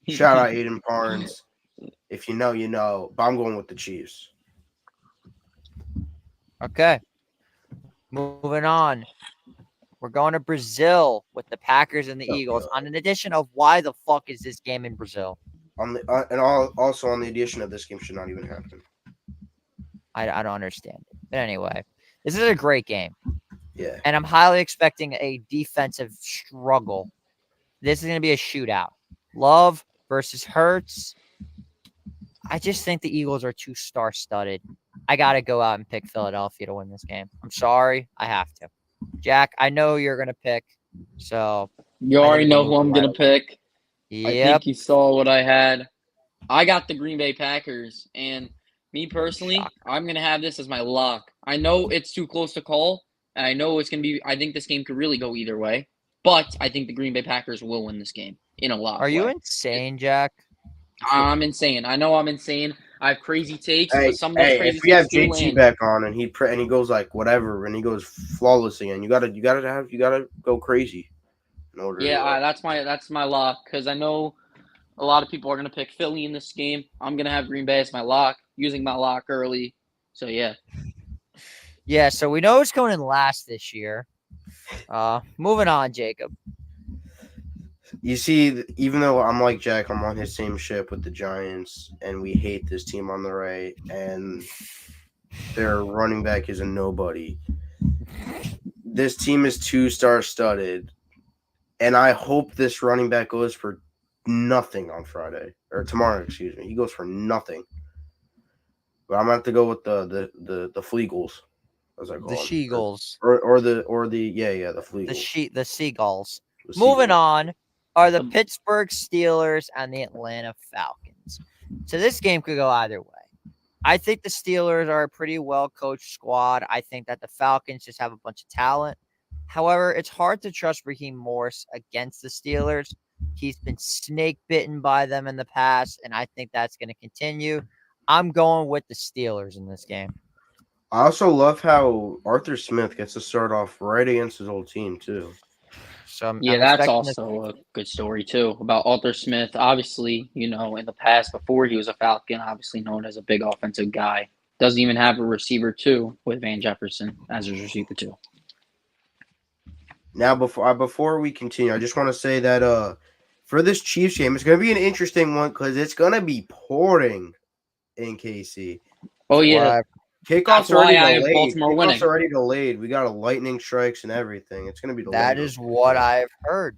Speaker 1: Shout out Aiden Barnes. If you know, you know. But I'm going with the Chiefs.
Speaker 2: Okay. Moving on. We're going to Brazil with the Packers and the Eagles. On an addition of why the fuck is this game in Brazil?
Speaker 1: Also on the addition of this game should not even happen.
Speaker 2: I don't understand it. But anyway, this is a great game.
Speaker 1: Yeah.
Speaker 2: And I'm highly expecting a defensive struggle. This is going to be a shootout. Love versus Hurts. I just think the Eagles are too star-studded. I got to go out and pick Philadelphia to win this game. I'm sorry. I have to. Jack, I know you're going to pick. So
Speaker 3: you already know who I'm going to pick.
Speaker 2: Yep.
Speaker 3: I think you saw what I had. I got the Green Bay Packers. And me personally, I'm going to have this as my lock. I know it's too close to call. And I know it's going to be – I think this game could really go either way. But I think the Green Bay Packers will win this game in a lock.
Speaker 2: Are you insane, Jack?
Speaker 3: I'm insane. I know I'm insane. I have crazy takes, but some of those crazy
Speaker 1: if we have
Speaker 3: takes
Speaker 1: JT back on and he goes like whatever and he goes flawless again, you gotta go crazy. in order.
Speaker 3: Yeah, that's my lock because I know a lot of people are gonna pick Philly in this game. I'm gonna have Green Bay as my lock, using my lock early. So yeah.
Speaker 2: Yeah, so we know who's coming in last this year. Moving on, Jacob.
Speaker 1: You see, even though I'm like Jack, I'm on his same ship with the Giants, and we hate this team on the right, and their running back is a nobody. This team is 2-star studded, and I hope this running back goes for nothing on Friday or tomorrow. Excuse me, he goes for nothing. But I'm gonna have to go with the Fleagles, as I call
Speaker 2: The
Speaker 1: them,
Speaker 2: She-Gulls.
Speaker 1: or the the Fleagles.
Speaker 2: The Seagulls.
Speaker 1: The
Speaker 2: Moving
Speaker 1: Seagulls.
Speaker 2: on are the Pittsburgh Steelers and the Atlanta Falcons. So this game could go either way. I think the Steelers are a pretty well-coached squad. I think that the Falcons just have a bunch of talent. However, it's hard to trust Raheem Morris against the Steelers. He's been snake bitten by them in the past, and I think that's going to continue. I'm going with the Steelers in this game.
Speaker 1: I also love how Arthur Smith gets to start off right against his old team too.
Speaker 2: So
Speaker 3: Yeah, that's also a good story too about Arthur Smith. Obviously, in the past, before he was a Falcon, obviously known as a big offensive guy. Doesn't even have a receiver too with Van Jefferson as his receiver too.
Speaker 1: Now, before we continue, I just want to say that for this Chiefs game, it's going to be an interesting one because it's going to be pouring in KC.
Speaker 3: Oh yeah,
Speaker 1: kickoff's already delayed.
Speaker 3: Baltimore winning.
Speaker 1: Kickoff's already delayed. We got a lightning strikes and everything. It's going to be delayed.
Speaker 2: That is what I've heard.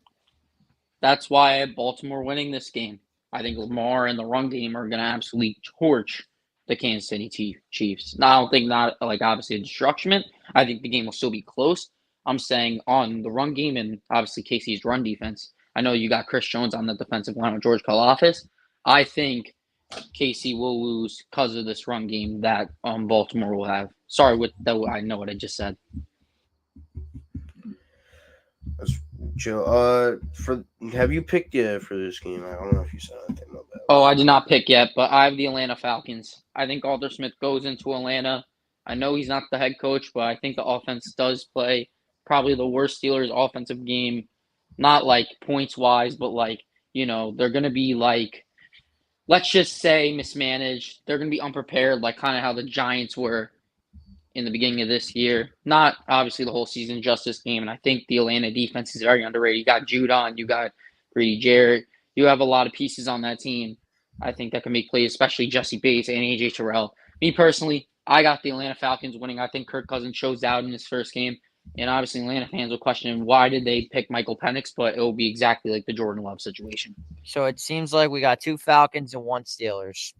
Speaker 3: That's why I have Baltimore winning this game. I think Lamar and the run game are going to absolutely torch the Kansas City Chiefs. Now, I don't think obviously a destruction. I think the game will still be close. I'm saying on the run game and obviously KC's run defense. I know you got Chris Jones on the defensive line with George Karlaftis. I think KC will lose because of this run game that Baltimore will have. Sorry, I know what I just said.
Speaker 1: That's Joe. Have you picked yet for this game? I don't know if you said anything about that.
Speaker 3: Oh, I did not pick yet, but I have the Atlanta Falcons. I think Arthur Smith goes into Atlanta. I know he's not the head coach, but I think the offense does play probably the worst Steelers offensive game. Not like points wise, but they're gonna be let's just say mismanaged. They're going to be unprepared, like kind of how the Giants were in the beginning of this year. Not obviously the whole season, just this game. And I think the Atlanta defense is very underrated. You got Judon, you got Brady Jarrett. You have a lot of pieces on that team. I think that can make plays, especially Jesse Bates and AJ Terrell. Me personally, I got the Atlanta Falcons winning. I think Kirk Cousins shows out in his first game. And obviously, Atlanta fans will question why did they pick Michael Penix, but it will be exactly like the Jordan Love situation.
Speaker 2: So it seems like we got 2 Falcons and 1 Steelers.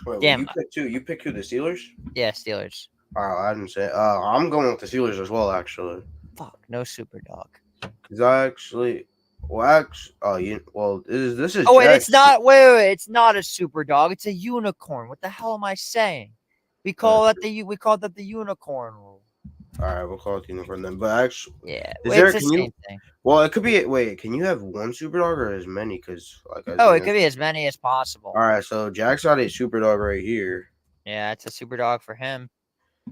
Speaker 1: Wait, you picked 2? You picked who? The Steelers?
Speaker 2: Yeah, Steelers.
Speaker 1: I didn't say. I'm going with the Steelers as well, actually.
Speaker 2: Fuck, no super dog.
Speaker 1: Because I actually. This is.
Speaker 2: Oh wait, it's not. Wait, it's not a super dog. It's a unicorn. What the hell am I saying? We call that the unicorn rule.
Speaker 1: All right, we'll call it the unicorn then. But actually,
Speaker 2: yeah, it's the same thing.
Speaker 1: Well, it could be. Wait, can you have 1 super dog or as many? Because
Speaker 2: it could be as many as possible.
Speaker 1: All right, so Jack's got a super dog right here.
Speaker 2: Yeah, it's a super dog for him.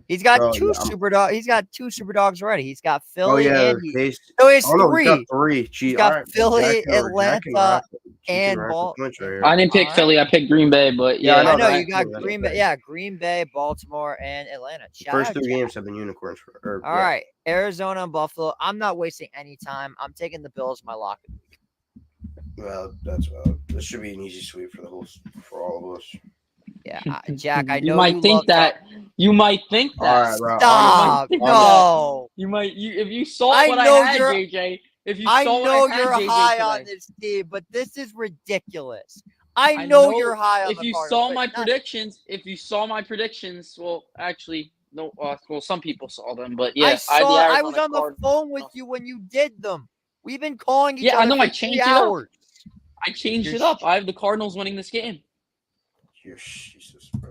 Speaker 2: He's got 2 super dogs. He's got 2 super dogs already. He's got Philly and
Speaker 1: he has
Speaker 2: 3.
Speaker 1: He's got 3.
Speaker 2: He's got Philly, Atlanta, and Baltimore.
Speaker 3: I didn't pick Philly. I picked Green Bay, but
Speaker 2: yeah, I know you got Green Bay. Yeah, Green Bay, Baltimore, and Atlanta.
Speaker 1: First 3 games have been unicorns.
Speaker 2: All right, Arizona and Buffalo. I'm not wasting any time. I'm taking the Bills my lock.
Speaker 1: Well, this should be an easy sweep for all of us.
Speaker 2: Yeah, Jack, I know
Speaker 3: you might think that. You might think that.
Speaker 1: All right, bro.
Speaker 2: Stop. No.
Speaker 3: You might. If you saw what I had, JJ. If you saw
Speaker 2: I know
Speaker 3: what I had,
Speaker 2: you're
Speaker 3: JJ
Speaker 2: high
Speaker 3: today.
Speaker 2: on this team, but this is ridiculous. I know you're high on
Speaker 3: if
Speaker 2: the
Speaker 3: you
Speaker 2: Cardinals,
Speaker 3: saw my predictions, well, actually, no. Well, some people saw them, but yeah,
Speaker 2: I was on the phone with you when you did them. We've been calling each other.
Speaker 3: I know.
Speaker 2: For
Speaker 3: I changed
Speaker 2: 3 hours.
Speaker 3: I changed it up. I have the Cardinals winning this game.
Speaker 1: Jesus, bro.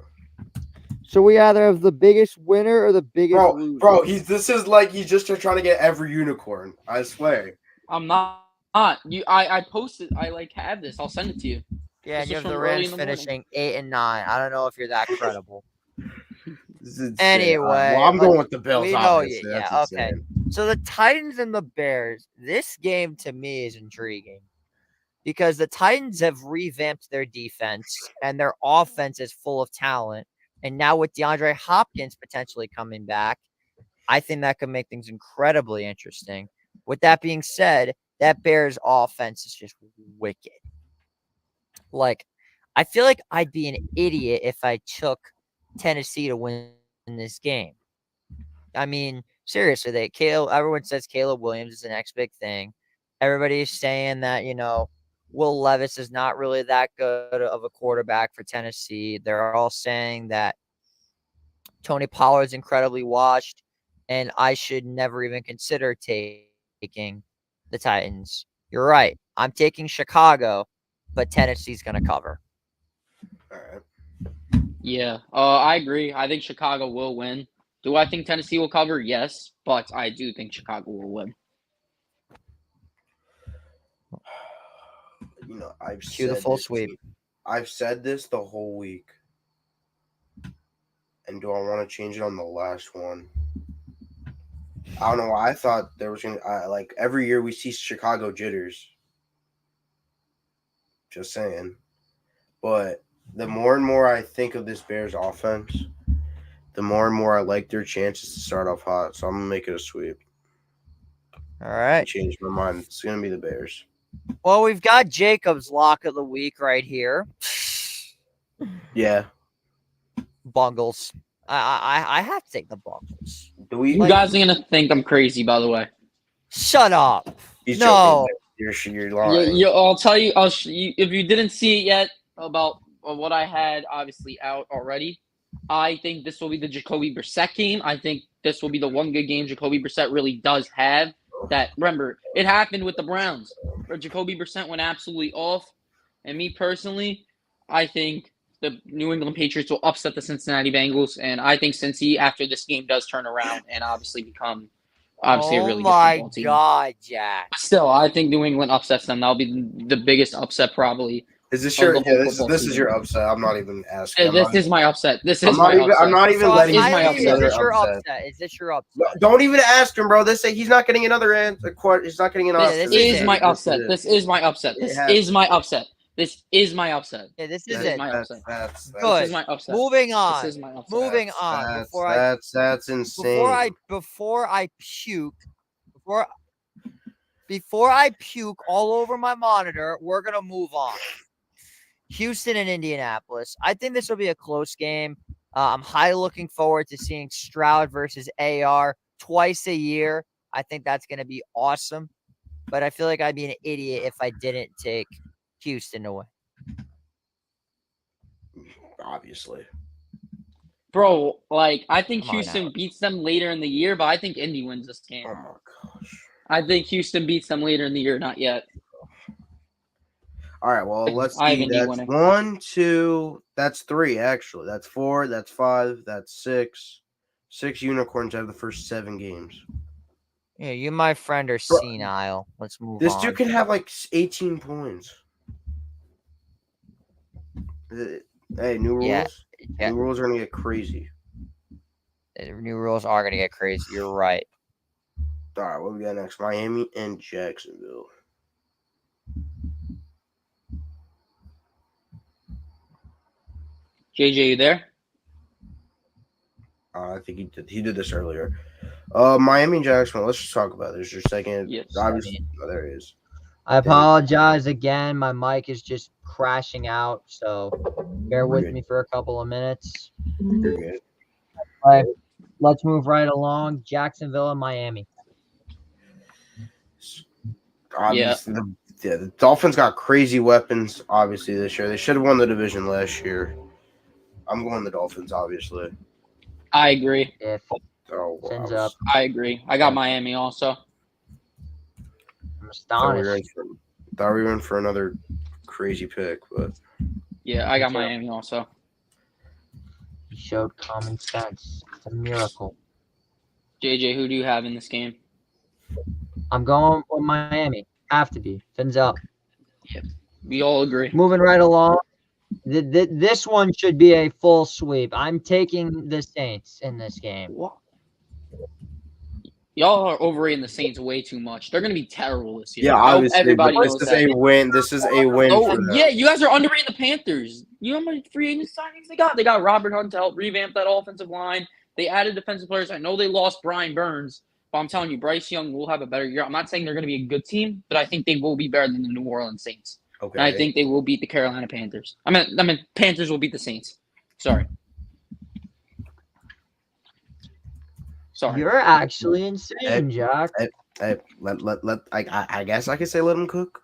Speaker 2: So we either have the biggest winner or the biggest loser.
Speaker 1: Bro, this is like he's just trying to get every unicorn. I swear.
Speaker 3: I'm not. I posted. I have this. I'll send it to you.
Speaker 2: Yeah, and you have the Rams finishing 8 and 9. I don't know if you're that credible. Anyway,
Speaker 1: I'm going with the Bills.
Speaker 2: We know you. Yeah, okay. So the Titans and the Bears, this game to me is intriguing because the Titans have revamped their defense and their offense is full of talent. And now with DeAndre Hopkins potentially coming back, I think that could make things incredibly interesting. With that being said, that Bears offense is just wicked. Like, I feel like I'd be an idiot if I took Tennessee to win this game. I mean, seriously, everyone says Caleb Williams is the next big thing. Everybody's saying that, Will Levis is not really that good of a quarterback for Tennessee. They're all saying that Tony Pollard's incredibly washed, and I should never even consider taking the Titans. You're right. I'm taking Chicago, but Tennessee's going to cover.
Speaker 1: All right.
Speaker 3: Yeah, I agree. I think Chicago will win. Do I think Tennessee will cover? Yes, but I do think Chicago will win.
Speaker 1: I've
Speaker 2: Cue the
Speaker 1: said
Speaker 2: full
Speaker 1: this.
Speaker 2: sweep.
Speaker 1: I've said this the whole week. And do I want to change it on the last one? I don't know. I thought there was going to, every year we see Chicago jitters. Just saying. But the more and more I think of this Bears offense, the more and more I like their chances to start off hot. So I'm going to make it a sweep.
Speaker 2: All right.
Speaker 1: I changed my mind. It's going to be the Bears.
Speaker 2: Well, we've got Jacob's lock of the week right here.
Speaker 1: Yeah.
Speaker 2: Bungles. I have to take the Bungles.
Speaker 3: You guys are gonna think I'm crazy, by the way.
Speaker 2: Shut up.
Speaker 1: He's
Speaker 2: no.
Speaker 1: Joking. You're lying.
Speaker 3: I'll tell you. If you didn't see it yet about what I had, obviously out already. I think this will be the Jacoby Brissett game. I think this will be the one good game Jacoby Brissett really does have. That remember, it happened with the Browns, where Jacoby Brissett went absolutely off. And me personally, I think the New England Patriots will upset the Cincinnati Bengals, and I think Cincy after this game does turn around and obviously become a really good football team.
Speaker 2: Oh my God, Jack!
Speaker 3: Still, I think New England upsets them. That'll be the biggest upset probably.
Speaker 1: Is this your? Yeah, this is your upset. I'm not even asking.
Speaker 3: This is my upset. I'm
Speaker 1: not even letting you
Speaker 3: my upset.
Speaker 2: Is this your upset? Is this your upset?
Speaker 1: Don't even ask him, bro. He's not getting another answer. He's not getting an
Speaker 3: upset. This is my upset. This is my upset. This is my upset. This is my upset.
Speaker 2: Yeah, this is it.
Speaker 3: My upset.
Speaker 2: Good.
Speaker 3: This is my upset.
Speaker 2: Moving on.
Speaker 3: This is my upset.
Speaker 2: Moving on.
Speaker 1: That's insane.
Speaker 2: Before I puke all over my monitor, we're gonna move on. Houston and Indianapolis. I think this will be a close game. I'm highly looking forward to seeing Stroud versus AR twice a year. I think that's going to be awesome. But I feel like I'd be an idiot if I didn't take Houston to win.
Speaker 1: Obviously.
Speaker 3: Bro, I think Houston beats them later in the year, but I think Indy wins this game.
Speaker 1: Oh, my gosh.
Speaker 3: I think Houston beats them later in the year, not yet.
Speaker 1: All right, well, let's see. That's 1, 2. That's 3, actually. That's 4. That's 5. That's 6. 6 unicorns out of the first 7 games.
Speaker 2: Yeah, you, my friend, are senile. Let's move on.
Speaker 1: This dude can have 18 points. Hey, new rules. Yeah. New rules are going to get crazy.
Speaker 2: New rules are going to get crazy. You're right.
Speaker 1: All right, what we got next? Miami and Jacksonville.
Speaker 3: JJ, you there?
Speaker 1: I think he did this earlier. Miami and Jacksonville. Let's just talk about this. Your second.
Speaker 3: Yes.
Speaker 1: Obviously, there he is.
Speaker 2: I apologize again. My mic is just crashing out, so bear with me for a couple of minutes.
Speaker 1: You're good.
Speaker 2: All right, let's move right along. Jacksonville and Miami.
Speaker 1: Obviously, the Dolphins got crazy weapons, obviously, this year. They should have won the division last year. I'm going the Dolphins, obviously.
Speaker 3: I agree.
Speaker 2: I
Speaker 3: agree. I got Miami also.
Speaker 2: I'm astonished.
Speaker 1: Thought we were in for another crazy pick, but
Speaker 3: yeah, I got Miami also.
Speaker 2: He showed common sense. It's a miracle.
Speaker 3: JJ, who do you have in this game?
Speaker 2: I'm going with Miami. Have to be. Fins up.
Speaker 3: Yep. We all agree.
Speaker 2: Moving right along. This one should be a full sweep. I'm taking the Saints in this game.
Speaker 3: What? Y'all are overrating the Saints way too much. They're going to be terrible this year.
Speaker 1: Yeah, obviously,
Speaker 3: everybody
Speaker 1: but
Speaker 3: knows
Speaker 1: this is
Speaker 3: that.
Speaker 1: a win. This is a win for them.
Speaker 3: Yeah, you guys are underrating the Panthers. You know how many free agent signings they got? They got Robert Hunt to help revamp that offensive line. They added defensive players. I know they lost Brian Burns, but I'm telling you, Bryce Young will have a better year. I'm not saying they're going to be a good team, but I think they will be better than the New Orleans Saints.
Speaker 1: Okay.
Speaker 3: And I think they will beat the Carolina Panthers. I mean, Panthers will beat the Saints. Sorry.
Speaker 2: You're actually insane, Jack.
Speaker 1: I guess I could say let him cook.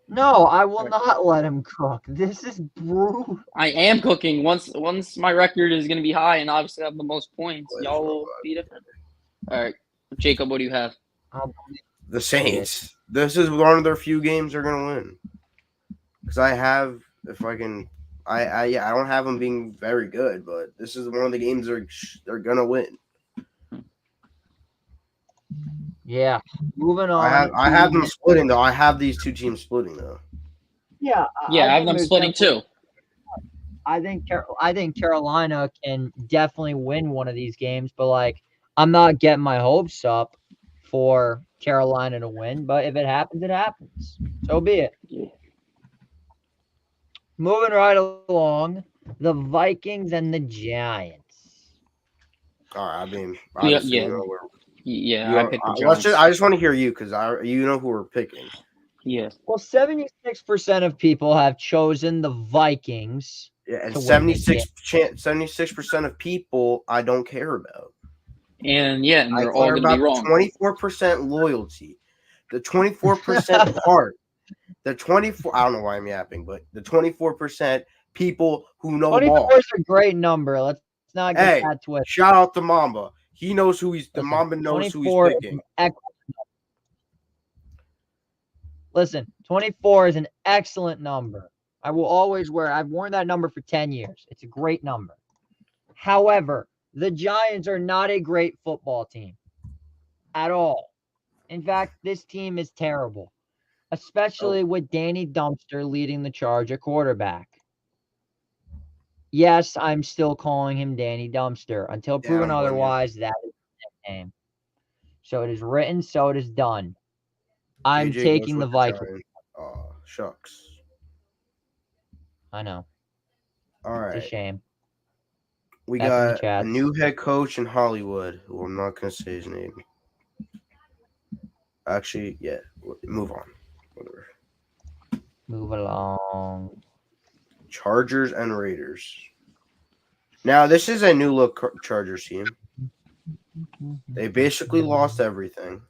Speaker 2: No, I will not let him cook. This is brutal.
Speaker 3: I am cooking. Once my record is going to be high and obviously have the most points, y'all will beat it. All right, Jacob, what do you have?
Speaker 1: The Saints. This is one of their few games they're going to win. Because I don't have them being very good, but this is one of the games they're going to win.
Speaker 2: Yeah. Moving on.
Speaker 1: I have them splitting, though. I have these two teams splitting, though.
Speaker 2: Yeah.
Speaker 3: I have them splitting, too.
Speaker 2: I think Carolina can definitely win one of these games, but, like, I'm not getting my hopes up for Carolina to win, but if it happens, it happens. So be it.
Speaker 3: Yeah.
Speaker 2: Moving right along, the Vikings and the Giants.
Speaker 1: All right, I mean,
Speaker 3: I picked the Giants.
Speaker 1: I just want to hear you because you know who we're picking.
Speaker 3: Yeah.
Speaker 2: Well, 76% of people have chosen the Vikings.
Speaker 1: Yeah, and 76% of people I don't care about.
Speaker 3: And they're all going to be wrong.
Speaker 1: 24% loyalty, the 24% heart, the 24. I don't know why I'm yapping, but the 24% people who know
Speaker 2: 24
Speaker 1: ball.
Speaker 2: is a great number. Let's not get that twisted.
Speaker 1: Shout out to Mamba. He knows who he's. The Mamba knows who he's picking.
Speaker 2: Listen, 24 is an excellent number. I will always wear. I've worn that number for 10 years. It's a great number. However, the Giants are not a great football team at all. In fact, this team is terrible, especially with Danny Dumpster leading the charge at quarterback. Yes, I'm still calling him Danny Dumpster. Until proven otherwise, that is his nickname. So it is written, so it is done. I'm taking the Vikings.
Speaker 1: Oh, shucks.
Speaker 2: I know.
Speaker 1: All right.
Speaker 2: It's a shame.
Speaker 1: We got a new head coach in Hollywood, who I'm not going to say his name. Actually, yeah. Move on. Whatever.
Speaker 2: Move along.
Speaker 1: Chargers and Raiders. Now, this is a new look Chargers team. They basically lost everything.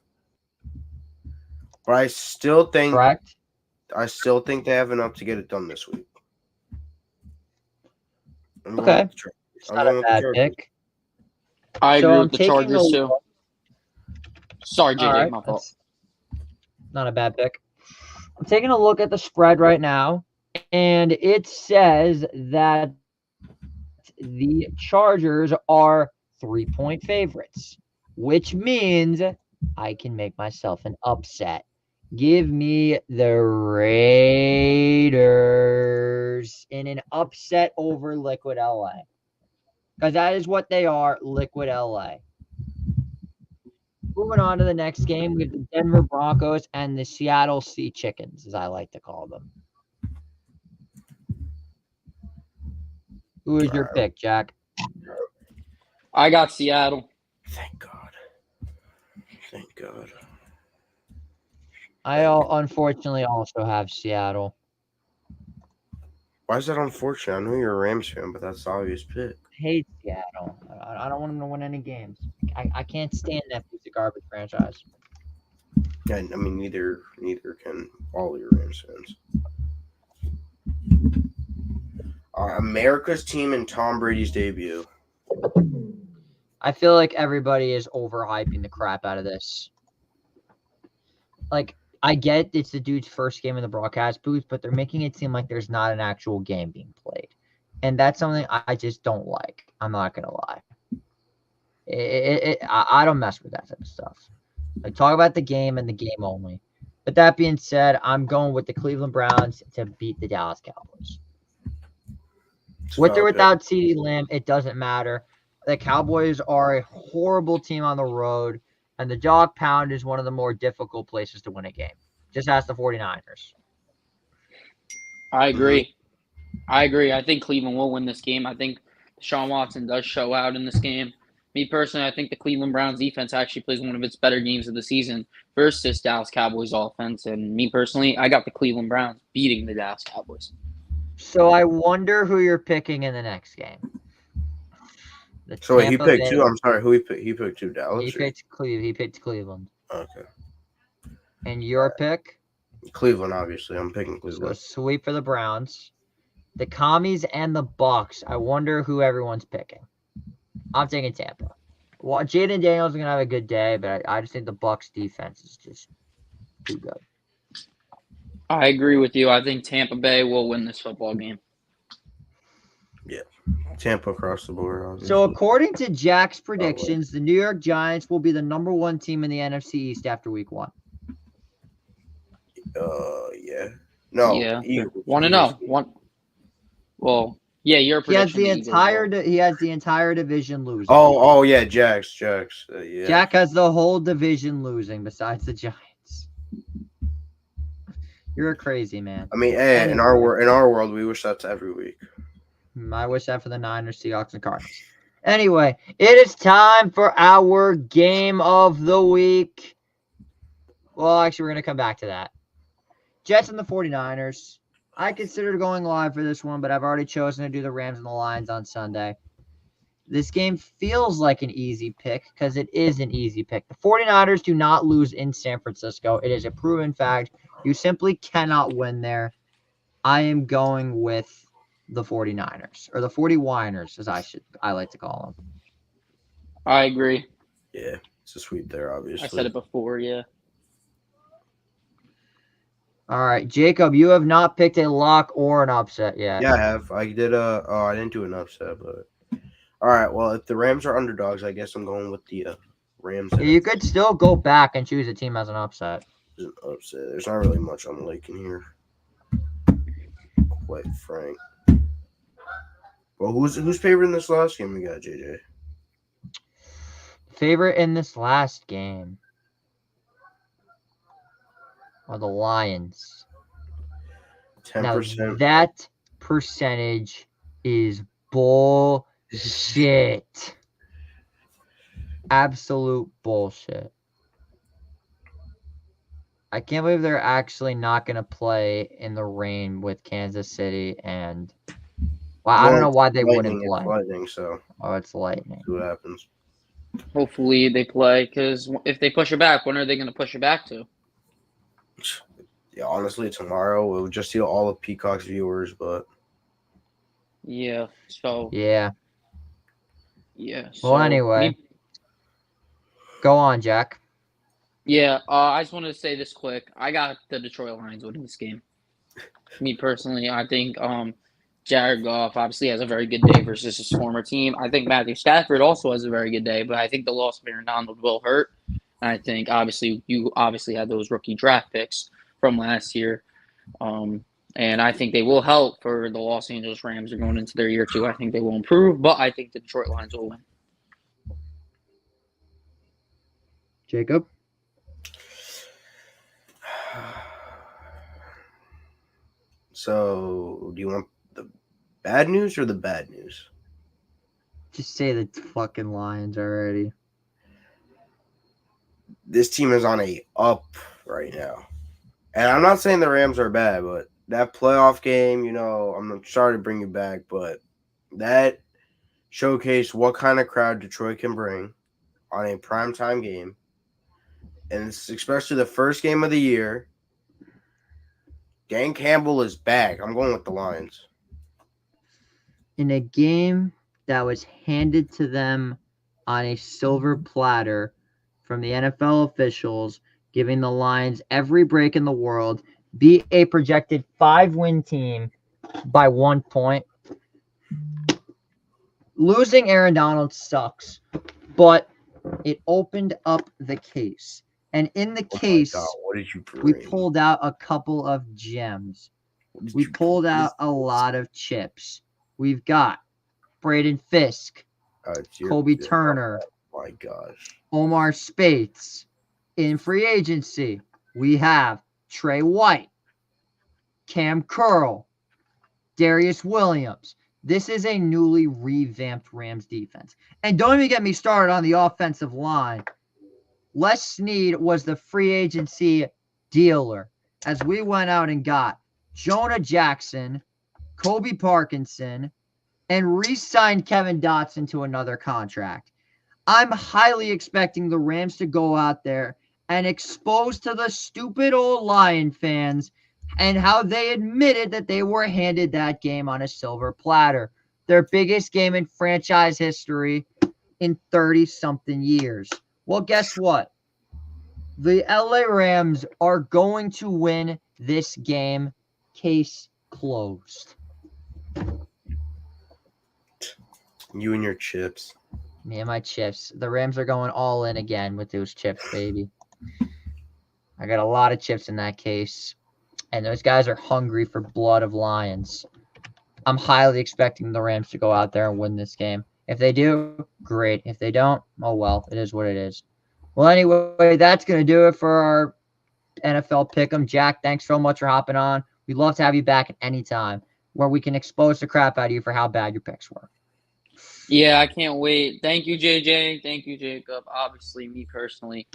Speaker 1: But I still think they have enough to get it done this week.
Speaker 2: Okay. It's not a bad pick.
Speaker 3: I agree with the Chargers too. Sorry, JJ, my fault.
Speaker 2: Not a bad pick. I'm taking a look at the spread right now, and it says that the Chargers are 3-point favorites, which means I can make myself an upset. Give me the Raiders in an upset over Liquid LA. Because that is what they are, Liquid LA. Moving on to the next game, we have the Denver Broncos and the Seattle Sea Chickens, as I like to call them. Who is your pick, Jack?
Speaker 3: I got Seattle.
Speaker 1: Thank God. Thank God.
Speaker 2: I unfortunately also have Seattle.
Speaker 1: Why is that unfortunate? I know you're a Rams fan, but that's the obvious pick.
Speaker 2: I hate Seattle. I don't want them to win any games. I can't stand that piece of garbage franchise.
Speaker 1: Yeah, I mean, neither can all your Rams fans. America's team in Tom Brady's debut.
Speaker 2: I feel like everybody is overhyping the crap out of this. Like, I get it's the dude's first game in the broadcast booth, but they're making it seem like there's not an actual game being played. And that's something I just don't like. I'm not going to lie. I don't mess with that type of stuff. I talk about the game and the game only. But that being said, I'm going with the Cleveland Browns to beat the Dallas Cowboys. With or without CeeDee Lamb, it doesn't matter. the Cowboys are a horrible team on the road, and the dog pound is one of the more difficult places to win a game. Just ask the 49ers.
Speaker 3: I agree. I think Cleveland will win this game. I think Deshaun Watson does show out in this game. Me personally, I think the Cleveland Browns defense actually plays one of its better games of the season versus Dallas Cowboys offense. And me personally, I got the Cleveland Browns beating the Dallas Cowboys.
Speaker 2: So I wonder who you're picking in the next game.
Speaker 1: So wait, he picked two. I'm sorry, who he picked? He picked two. Dallas.
Speaker 2: He picked Cleveland. He picked Cleveland.
Speaker 1: Okay.
Speaker 2: And your pick?
Speaker 1: Cleveland, obviously. I'm picking Cleveland.
Speaker 2: So sweep for the Browns. The Commies and the Bucks. I wonder who everyone's picking. I'm taking Tampa. Well, Jaden Daniels is gonna have a good day, but I just think the Bucks defense is just too good.
Speaker 3: I agree with you. I think Tampa Bay will win this football game.
Speaker 1: Yeah, Tampa across the board. Obviously.
Speaker 2: So according to Jack's predictions, the New York Giants will be the number 1 team in the NFC East after Week 1.
Speaker 1: Yeah. No.
Speaker 3: Yeah.
Speaker 1: Eagles.
Speaker 3: 1-0. One. Well, yeah, your prediction.
Speaker 2: He has the entire division losing.
Speaker 1: Oh yeah, Jax. Yeah.
Speaker 2: Jack has the whole division losing besides the Giants. You're a crazy man.
Speaker 1: I mean, hey, in our world, we wish that's every week.
Speaker 2: I wish that for the Niners, Seahawks, and Cardinals. Anyway, it is time for our game of the week. Well, actually, we're going to come back to that. Jets and the 49ers. I considered going live for this one, but I've already chosen to do the Rams and the Lions on Sunday. This game feels like an easy pick because it is an easy pick. The 49ers do not lose in San Francisco. It is a proven fact. You simply cannot win there. I am going with the 49ers, or the 40-winers, as I like to call them.
Speaker 3: I agree.
Speaker 1: Yeah, it's a sweep there, obviously.
Speaker 3: I said it before, yeah.
Speaker 2: All right, Jacob, you have not picked a lock or an upset yet.
Speaker 1: Yeah, I have. I didn't do an upset, but all right. Well, if the Rams are underdogs, I guess I'm going with the Rams.
Speaker 2: You could still go back and choose a team as an upset.
Speaker 1: An upset. There's not really much I'm liking here, quite frank. Well, who's favorite in this last game we got, JJ?
Speaker 2: Favorite in this last game are the Lions.
Speaker 1: 10%.
Speaker 2: Now, that percentage is bullshit. Absolute bullshit. I can't believe they're actually not going to play in the rain with Kansas City and... Well, I don't know why they wouldn't play.
Speaker 1: It's lightning, so.
Speaker 2: Oh, it's lightning.
Speaker 1: See what happens.
Speaker 3: Hopefully they play, because if they push it back, when are they going to push it back to?
Speaker 1: Yeah, honestly, tomorrow we'll just see all of Peacock's viewers, but.
Speaker 3: Yeah, so.
Speaker 2: Yeah.
Speaker 3: Yeah.
Speaker 2: Well, anyway. Go on, Jack.
Speaker 3: Yeah, I just wanted to say this quick. I got the Detroit Lions winning this game. Me personally, I think Jared Goff obviously has a very good day versus his former team. I think Matthew Stafford also has a very good day, but I think the loss of Aaron Donald will hurt. And I think you had those rookie draft picks from last year. And I think they will help for the Los Angeles Rams. Are going into their year 2. I think they will improve, but I think the Detroit Lions will win.
Speaker 2: Jacob?
Speaker 1: So, do you want the bad news or the bad news?
Speaker 2: Just say the fucking Lions already.
Speaker 1: This team is on a up right now. And I'm not saying the Rams are bad, but that playoff game, I'm sorry to bring you back, but that showcased what kind of crowd Detroit can bring on a primetime game. And it's especially the first game of the year. Dan Campbell is back. I'm going with the Lions.
Speaker 2: In a game that was handed to them on a silver platter from the NFL officials, giving the Lions every break in the world, beat a projected 5-win team by 1 point. Losing Aaron Donald sucks, but it opened up the case. And in the case, we pulled out a couple of gems. We pulled out a lot of chips. We've got Braden Fisk, Kobe Turner.
Speaker 1: Oh my gosh.
Speaker 2: Omar Spates. In free agency, we have Trey White, Cam Curl, Darius Williams. This is a newly revamped Rams defense. And don't even get me started on the offensive line. Les Snead was the free agency dealer as we went out and got Jonah Jackson, Kobe Parkinson, and re-signed Kevin Dotson to another contract. I'm highly expecting the Rams to go out there and expose to the stupid old Lion fans and how they admitted that they were handed that game on a silver platter. Their biggest game in franchise history in 30-something years. Well, guess what? The LA Rams are going to win this game. Case closed.
Speaker 1: You and your chips.
Speaker 2: Me and my chips. The Rams are going all in again with those chips, baby. I got a lot of chips in that case. And those guys are hungry for blood of lions. I'm highly expecting the Rams to go out there and win this game. If they do, great. If they don't, oh well, it is what it is. Well, anyway, that's going to do it for our NFL Pick'em. Jack, thanks so much for hopping on. We'd love to have you back at any time where we can expose the crap out of you for how bad your picks were.
Speaker 3: Yeah, I can't wait. Thank you, JJ. Thank you, Jacob. Obviously, me personally,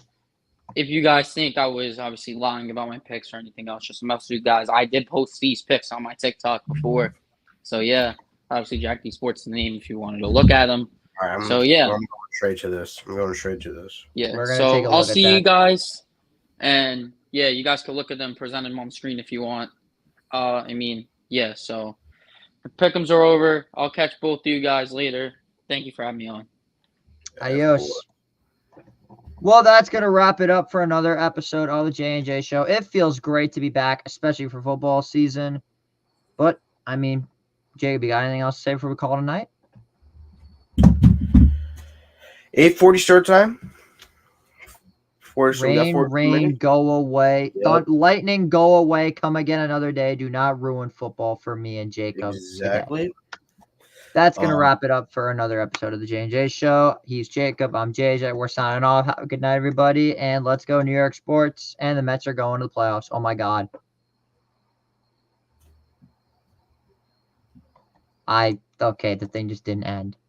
Speaker 3: if you guys think I was obviously lying about my picks or anything else, just mess with you guys. I did post these picks on my TikTok before. So, yeah, obviously, Jack D Sports is the name if you wanted to look at them.
Speaker 1: All right, I'm going straight to this.
Speaker 3: Yeah,
Speaker 2: We're gonna
Speaker 3: so
Speaker 2: take a
Speaker 3: I'll
Speaker 2: look at
Speaker 3: see
Speaker 2: that.
Speaker 3: you guys. And, yeah, you guys can look at them, present them on the screen if you want. So the pick'ems are over. I'll catch both of you guys later. Thank you for having me on.
Speaker 2: Adios. Well, that's going to wrap it up for another episode of the J&J Show. It feels great to be back, especially for football season. But, I mean, Jacob, you got anything else to say before we call it a night?
Speaker 1: 8:40 start time.
Speaker 2: Rain, go away.
Speaker 1: Yep.
Speaker 2: Lightning, go away. Come again another day. Do not ruin football for me and Jacob.
Speaker 1: Exactly.
Speaker 2: Today. That's going to wrap it up for another episode of the J&J Show. He's Jacob. I'm JJ. We're signing off. Have a good night, everybody. And let's go New York sports. And the Mets are going to the playoffs. Oh, my God. Okay, the thing just didn't end.